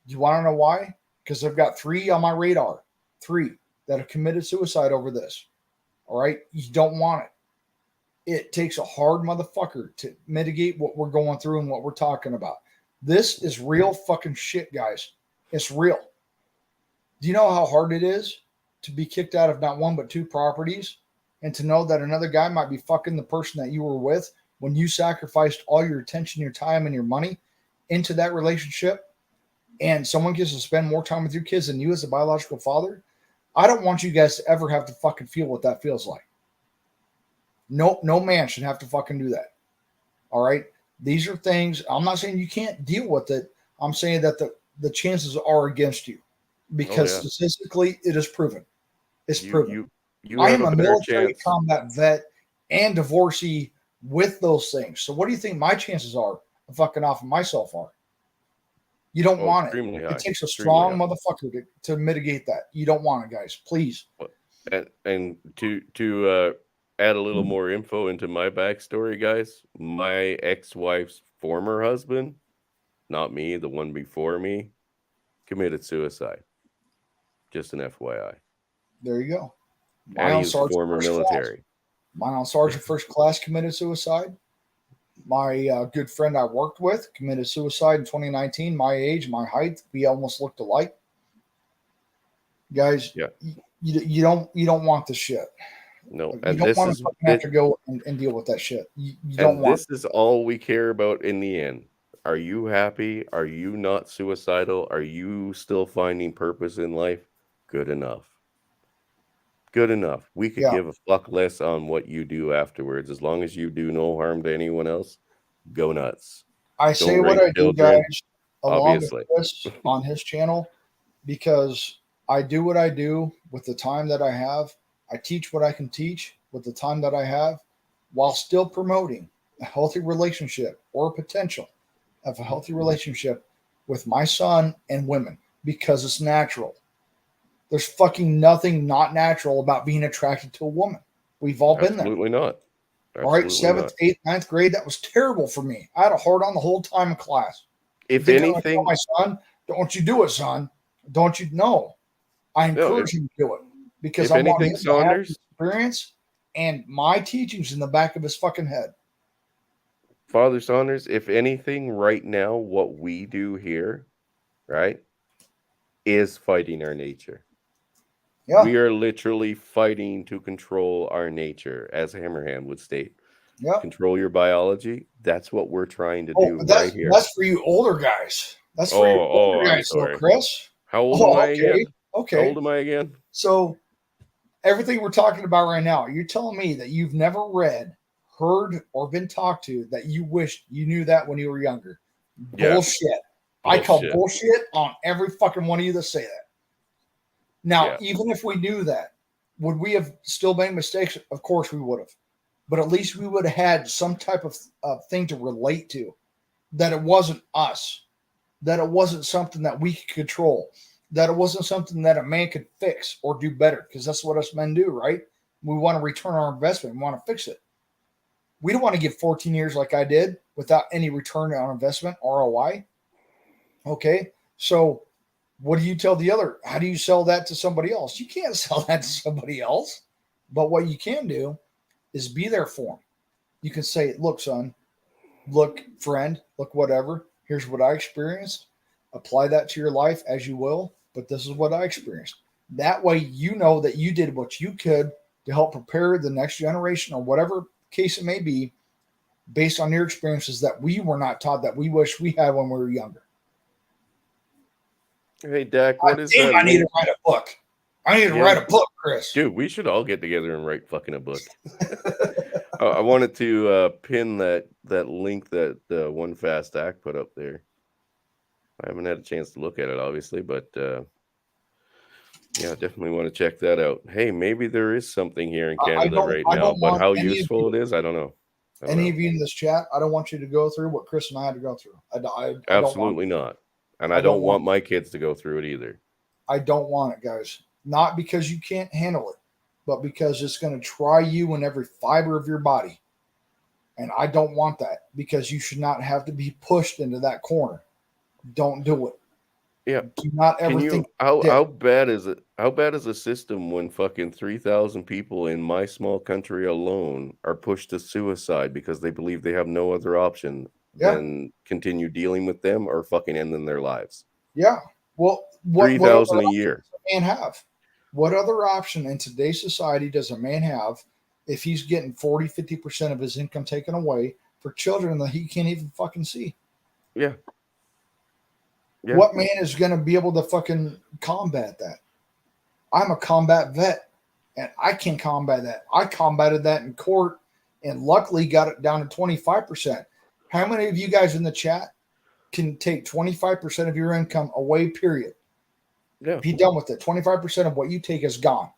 B: You want to know why? Because I've got 3 on my radar, 3 that have committed suicide over this. All right, you don't want it. It takes a hard motherfucker to mitigate what we're going through and what we're talking about. This is real fucking shit, guys. It's real. Do you know how hard it is to be kicked out of not 1 but 2 properties, and to know that another guy might be fucking the person that you were with when you sacrificed all your attention, your time, and your money into that relationship, and someone gets to spend more time with your kids than you as a biological father? I don't want you guys to ever have to fucking feel what that feels like. No man should have to fucking do that. All right. These are things. I'm not saying you can't deal with it. I'm saying that the chances are against you because statistically it is proven. It's proven.
A: You
B: I
A: have
B: am a
A: better
B: military
A: chance.
B: combat vet and divorcee with those things. So what do you think my chances are of fucking off of myself are? You don't want it.
A: Extremely high.
B: It takes a
A: Extremely
B: strong
A: high.
B: motherfucker to mitigate that. You don't want it, guys. Please.
A: And to add a little more info into my backstory, guys, my ex-wife's former husband, not me, the one before me, committed suicide. Just an FYI.
B: There you go.
A: And he's former military.
B: My own sergeant first class committed suicide. My good friend I worked with committed suicide in 2019. My age, my height, we almost looked alike. Guys, you don't want this shit.
A: No,
B: You
A: and
B: don't
A: this
B: want
A: is
B: to have to go and deal with that shit. You don't want.
A: This is all we care about in the end. Are you happy? Are you not suicidal? Are you still finding purpose in life? Good enough. Good enough. We could give a fuck less on what you do afterwards. As long as you do no harm to anyone else, go nuts.
B: I say what I do, guys, along with Chris on his channel, because I do what I do with the time that I have. I teach what I can teach with the time that I have, while still promoting a healthy relationship or potential of a healthy relationship with my son and women, because it's natural. There's fucking nothing not natural about being attracted to a woman. We've all been there.
A: Absolutely not.
B: All right,
A: Absolutely
B: 7th, 8th, 9th grade, that was terrible for me. I had a hard on the whole time in class.
A: If
B: Think I'm gonna
A: anything,
B: tell my son, don't you do it, son. Don't you know? I encourage him to do it because
A: if
B: I want
A: anything,
B: him to have
A: Saunders,
B: the experience and my teachings in the back of his fucking head.
A: Father Saunders, if anything, right now, what we do here, right, is fighting our nature.
B: Yeah,
A: We are literally fighting to control our nature, as Hammerhand would state.
B: yeah.
A: Control your biology. That's what we're trying to
B: Oh,
A: do
B: but that's
A: right here.
B: that's for you older guys. That's for you older
A: I'm
B: guys, though,
A: sorry.
B: Chris.
A: How old
B: Oh,
A: am I
B: okay.
A: again? How
B: Okay.
A: old am I again?
B: So everything we're talking about right now, you're telling me that you've never read, heard, or been talked to that you wished you knew that when you were younger.
A: Yeah.
B: Bullshit. I call
A: Bullshit.
B: bullshit on every fucking one of you that say that. Now,
A: Yeah.
B: even if we knew that, would we have still made mistakes? Of course we would have. But at least we would have had some type of thing to relate to, that it wasn't us, that it wasn't something that we could control, that it wasn't something that a man could fix or do better, because that's what us men do, right? We want to return our investment. We want to fix it. We don't want to give 14 years like I did without any return on investment, ROI. Okay, so what do you tell the other? How do you sell that to somebody else? You can't sell that to somebody else. But what you can do is be there for them. You can say, look, son, look, friend, look, whatever. Here's what I experienced. Apply that to your life as you will, but this is what I experienced. That way, you know that you did what you could to help prepare the next generation, or whatever case it may be, based on your experiences that we were not taught, that we wish we had when we were younger.
A: Hey, Dak, what is that?
B: I need to write a book. I need to write a book, Chris.
A: Dude, we should all get together and write fucking a book. I wanted to pin that link that One Fast Act put up there. I haven't had a chance to look at it, obviously, but yeah, definitely want to check that out. Hey, maybe there is something here in Canada right now, but how useful it is, I don't know.
B: Any of you in this chat, I don't want you to go through what Chris and I had to go through. I
A: Absolutely not. And I don't want my kids to go through it either.
B: I don't want it, guys. Not because you can't handle it, but because it's going to try you in every fiber of your body. And I don't want that, because you should not have to be pushed into that corner. Don't do it.
A: Yeah.
B: Do not ever think.
A: How bad is it? How bad is the system when fucking 3,000 people in my small country alone are pushed to suicide because they believe they have no other option than continue dealing with them or fucking ending their lives?
B: Yeah. Well,
A: 3,000 a year.
B: Does a man have? What other option in today's society does a man have if he's getting 40, 50% of his income taken away for children that he can't even fucking see?
A: Yeah. Yeah.
B: What man is going to be able to fucking combat that? I'm a combat vet, and I can combat that. I combated that in court, and luckily got it down to 25%. How many of you guys in the chat can take 25% of your income away, period?
A: Yeah.
B: Be done with it. 25% of what you take is gone.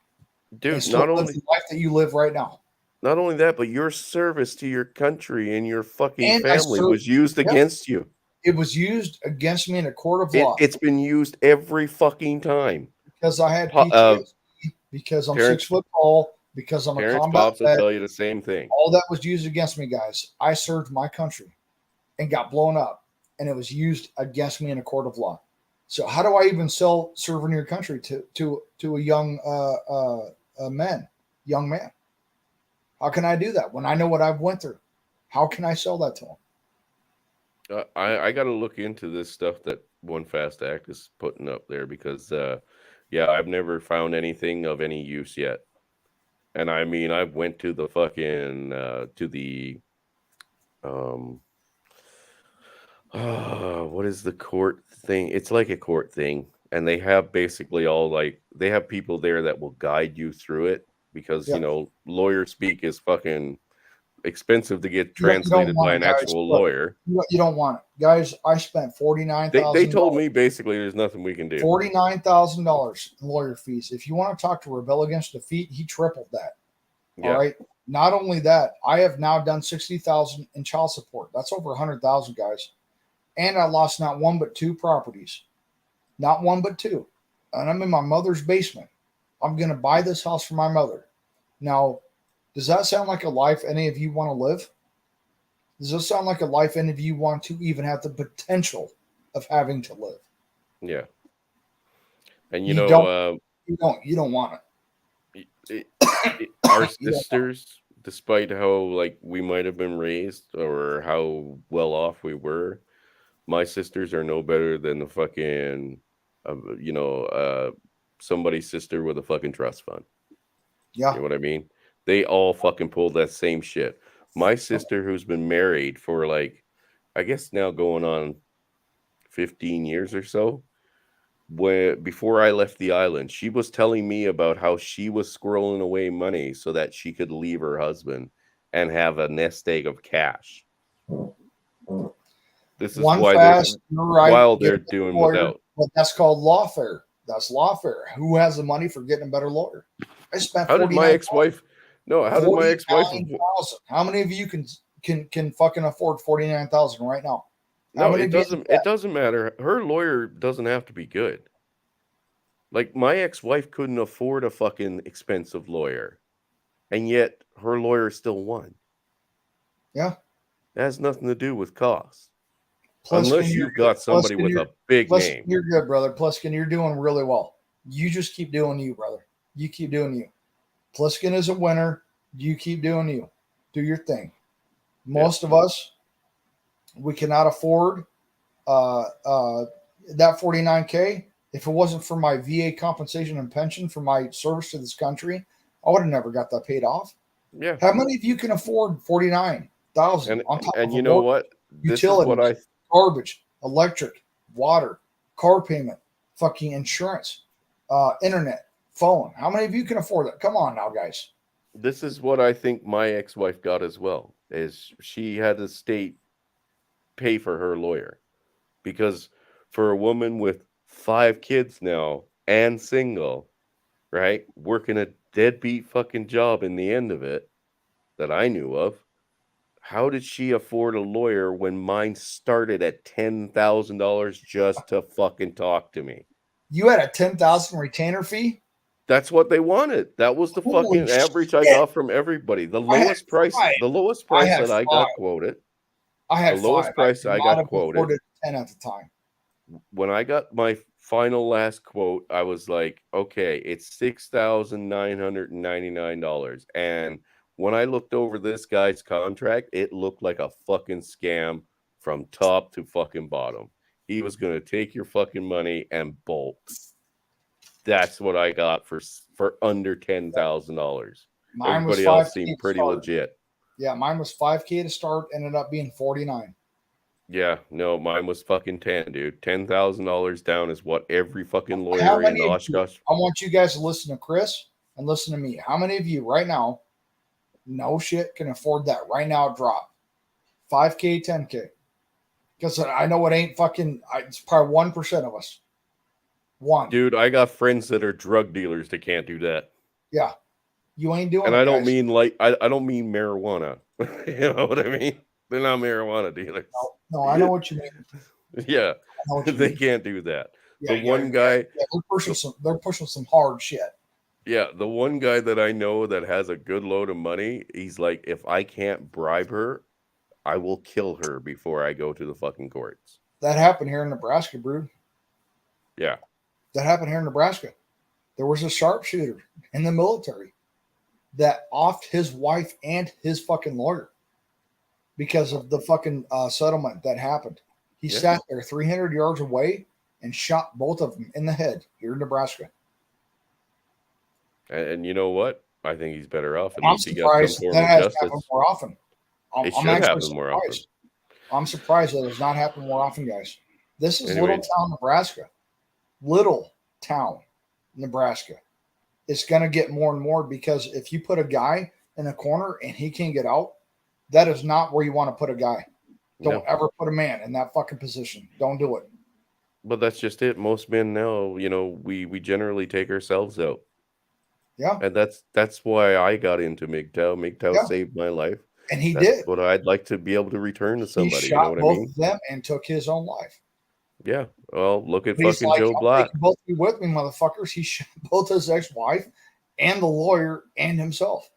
A: Dude,
B: not only the life that you live right now.
A: Not only that, but your service to your country and your fucking family was used against you.
B: It was used against me in a court of law.
A: It's been used every fucking time.
B: Because I had PTSD, because I'm 6 foot tall, because I'm a combat
A: pops will
B: vet.
A: tell you the same thing.
B: All that was used against me, guys. I served my country and got blown up, and it was used against me in a court of law. So how do I even sell serving your country to a young man? How can I do that when I know what I've went through? How can I sell that to him?
A: I got to look into this stuff that One Fast Act is putting up there, because I've never found anything of any use yet. And I mean, I went to the fucking what is the court thing? It's like a court thing, and they have basically they have people there that will guide you through it, because lawyer speak is fucking expensive to get translated by an actual lawyer.
B: You don't want it, guys. I spent $49,000.
A: They told me basically there's nothing we can do.
B: $49,000 in lawyer fees. If you want to talk to Rebel Against Defeat, he tripled that.
A: Yeah.
B: All right. Not only that, I have now done $60,000 in child support. That's over $100,000, guys. And I lost not one but two properties. Not one but two. and I'm in my mother's basement. I'm going to buy this house for my mother. Now, does that sound like a life any of you want to live? Does this sound like a life any of you want to even have the potential of having to live?
A: Yeah. And
B: You don't want it.
A: Our sisters, despite how like we might have been raised or how well off we were, my sisters are no better than the fucking, somebody's sister with a fucking trust fund.
B: Yeah.
A: You know what I mean? They all fucking pulled that same shit. My sister, who's been married for like, I guess now going on 15 years or so, before I left the island, she was telling me about how she was squirreling away money so that she could leave her husband and have a nest egg of cash. This is
B: One
A: why
B: fast, you're right.
A: while they're doing
B: lawyer,
A: without.
B: But that's called lawfare. That's lawfare. Who has the money for getting a better lawyer? I spent.
A: How did my ex-wife? No, how did my ex-wife?
B: How many of you can fucking afford 49,000 right now?
A: No, it doesn't. It doesn't matter. Her lawyer doesn't have to be good. Like my ex-wife couldn't afford a fucking expensive lawyer, and yet her lawyer still won.
B: Yeah,
A: it has nothing to do with cost.
B: Plus,
A: unless you've got somebody with a big name.
B: You're good, brother. Pliskin, you're doing really well. You just keep doing you, brother. You keep doing you. Pliskin is a winner. You keep doing you. Do your thing. Most of us, we cannot afford that 49K. If it wasn't for my VA compensation and pension for my service to this country, I would have never got that paid off.
A: Yeah.
B: How many of you can afford 49,000 on top
A: and
B: of
A: you know what? This is what
B: garbage, electric, water, car payment, fucking insurance, internet, phone. How many of you can afford that? Come on now, guys.
A: This is what I think my ex-wife got as well, is she had the state pay for her lawyer. Because for a woman with 5 kids now and single, right, working a deadbeat fucking job in the end of it that I knew of, how did she afford a lawyer when mine started at $10,000 just to fucking talk to me?
B: You had a $10,000 retainer fee?
A: That's what they wanted. That was the
B: Holy
A: fucking average
B: shit.
A: I got from everybody. The lowest price that I got quoted.
B: I had
A: the lowest
B: 5.
A: price I got quoted.
B: 10 at the time.
A: When I got my final last quote, I was like, okay, it's $6,999. And when I looked over this guy's contract, it looked like a fucking scam from top to fucking bottom. He was going to take your fucking money and bolt. That's what I got for under $10,000. Everybody else seemed pretty legit.
B: Yeah, mine was 5K to start, ended up being 49.
A: Yeah, no, mine was fucking 10, dude. $10,000 down is what every fucking lawyer in Oshkosh.
B: I want you guys to listen to Chris and listen to me. How many of you right now, no shit, can afford that right now? Drop 5K, 10K. Because I know it ain't fucking. It's probably 1% of us. One.
A: Dude, I got friends that are drug dealers that can't do that.
B: Yeah, you ain't doing.
A: And
B: it,
A: I don't
B: guys.
A: mean like I don't mean marijuana. You know what I mean? They're not marijuana dealers.
B: No, I know what you mean.
A: Yeah, they can't do that.
B: Yeah,
A: the one guy,
B: they're pushing some hard shit.
A: Yeah, the one guy that I know that has a good load of money, he's like, if I can't bribe her, I will kill her before I go to the fucking courts.
B: That happened here in Nebraska, Brood.
A: Yeah.
B: That happened here in Nebraska. There was a sharpshooter in the military that offed his wife and his fucking lawyer because of the fucking settlement that happened. He sat there 300 yards away and shot both of them in the head here in Nebraska.
A: And you know what? I think he's better off.
B: I'm surprised that has happened more often.
A: It should happen more often.
B: I'm surprised that it's not happening more often, guys. This is Little Town, Nebraska. Little Town, Nebraska. It's going to get more and more because if you put a guy in a corner and he can't get out, that is not where you want to put a guy. Don't ever put a man in that fucking position. Don't do it.
A: But that's just it. Most men now, we generally take ourselves out.
B: Yeah.
A: And that's why I got into MGTOW. MGTOW saved my life.
B: And he did.
A: What I'd like to be able to return to somebody.
B: He shot
A: you know what
B: both
A: I mean?
B: of them and took his own life.
A: Yeah. Well, look at
B: He's
A: fucking
B: like,
A: Joe
B: I'm
A: Black.
B: taking both of you with me, motherfuckers. He shot both his ex-wife and the lawyer and himself.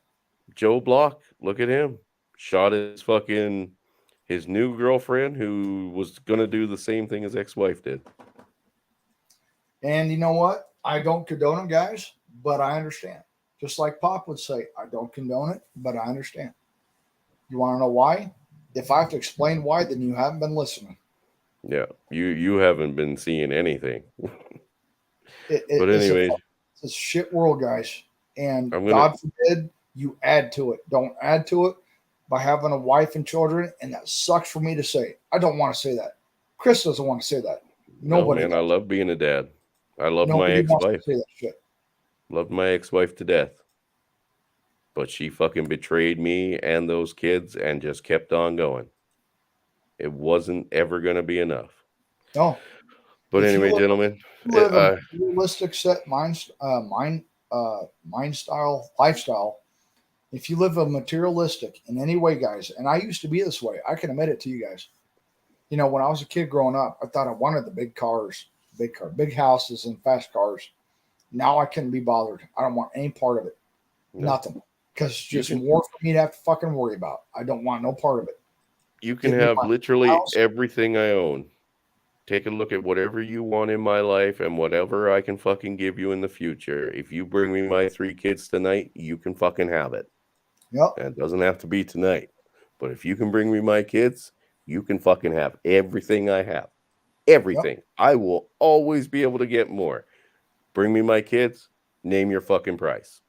A: Joe Block, look at him. Shot his new girlfriend who was gonna do the same thing his ex-wife did.
B: And you know what? I don't condone them, guys, but I understand. Just like Pop would say, I don't condone it, but I understand. You want to know why? If I have to explain why, then you haven't been listening.
A: Yeah. You haven't been seeing anything. But
B: It's
A: anyway,
B: a shit world, guys. And
A: I'm gonna
B: God forbid you add to it. Don't add to it by having a wife and children. And that sucks for me to say. I don't want to say that. Chris doesn't want to say that.
A: no
B: Nobody.
A: man, I love being a dad. I love my
B: Nobody wants
A: ex-wife.
B: to say that shit.
A: Loved my ex-wife to death. But she fucking betrayed me and those kids and just kept on going. It wasn't ever gonna be enough.
B: No.
A: But
B: If you
A: anyway,
B: live-
A: gentlemen,
B: You live a realistic set mind style lifestyle. If you live a materialistic in any way, guys, and I used to be this way, I can admit it to you guys. You know, when I was a kid growing up, I thought I wanted the big cars, big houses, and fast cars. Now I couldn't be bothered. I don't want any part of it.
A: no,
B: Nothing. Because it's just
A: You can-
B: more for me to have to fucking worry about. I don't want no part of it.
A: you can
B: Give me
A: have
B: my
A: literally
B: house.
A: everything I own. Take a look at whatever you want in my life and whatever I can fucking give you in the future. If you bring me my 3 kids tonight, you can fucking have it.
B: Yep.
A: And it doesn't have to be tonight. But if you can bring me my kids, you can fucking have everything I have. Everything. I will always be able to get more. Bring me my kids, name your fucking price.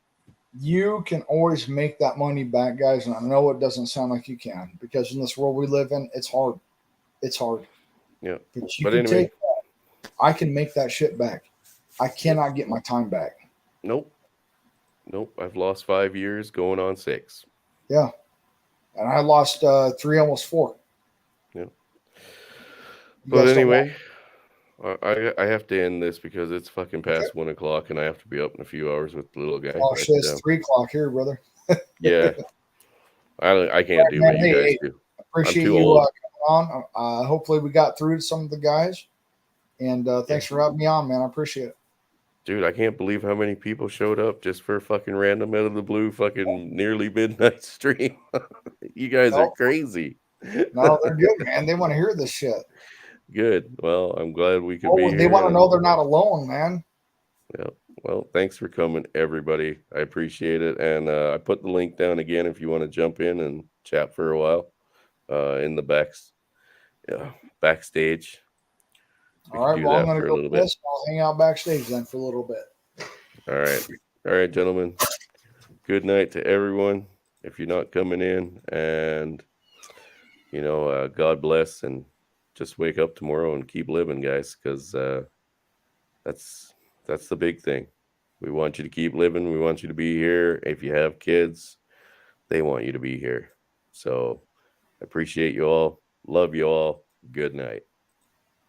B: You can always make that money back, guys. And I know it doesn't sound like you can because in this world we live in, it's hard. It's hard.
A: Yeah.
B: But you
A: But
B: can
A: anyway,
B: take that. I can make that shit back. I cannot get my time back.
A: nope. I've lost 5 years, going on 6.
B: Yeah. And I lost 3, almost 4.
A: Yeah.
B: You
A: But
B: guys don't
A: anyway, I have to end this because it's fucking past 1 o'clock and I have to be up in a few hours with the little guy.
B: Oh,
A: But,
B: shit. It's 3 o'clock here, brother.
A: yeah, I can't do what you guys do.
B: Appreciate
A: too
B: you
A: old.
B: coming on. Hopefully we got through to some of the guys. And thanks for having me on, man. I appreciate it.
A: Dude, I can't believe how many people showed up just for a fucking random out of the blue fucking nearly midnight stream. You guys are
B: No.
A: crazy.
B: No, they're good, man. They want to hear this shit.
A: Good. Well, I'm glad we could be
B: Oh,
A: here.
B: they want to
A: and-
B: know they're not alone, man.
A: Yeah. Well, thanks for coming, everybody. I appreciate it. And I put the link down again if you want to jump in and chat for a while in the backstage. We
B: All
A: could
B: right,
A: do
B: well, I'm
A: that
B: going
A: for
B: to
A: a
B: go
A: little bit.
B: piss. I'll hang out backstage then for a little bit.
A: All right. All right, gentlemen. Good night to everyone. If you're not coming in, and God bless, and just wake up tomorrow and keep living, guys, because that's the big thing. We want you to keep living. We want you to be here. If you have kids, they want you to be here. So I appreciate you all. Love you all. Good night.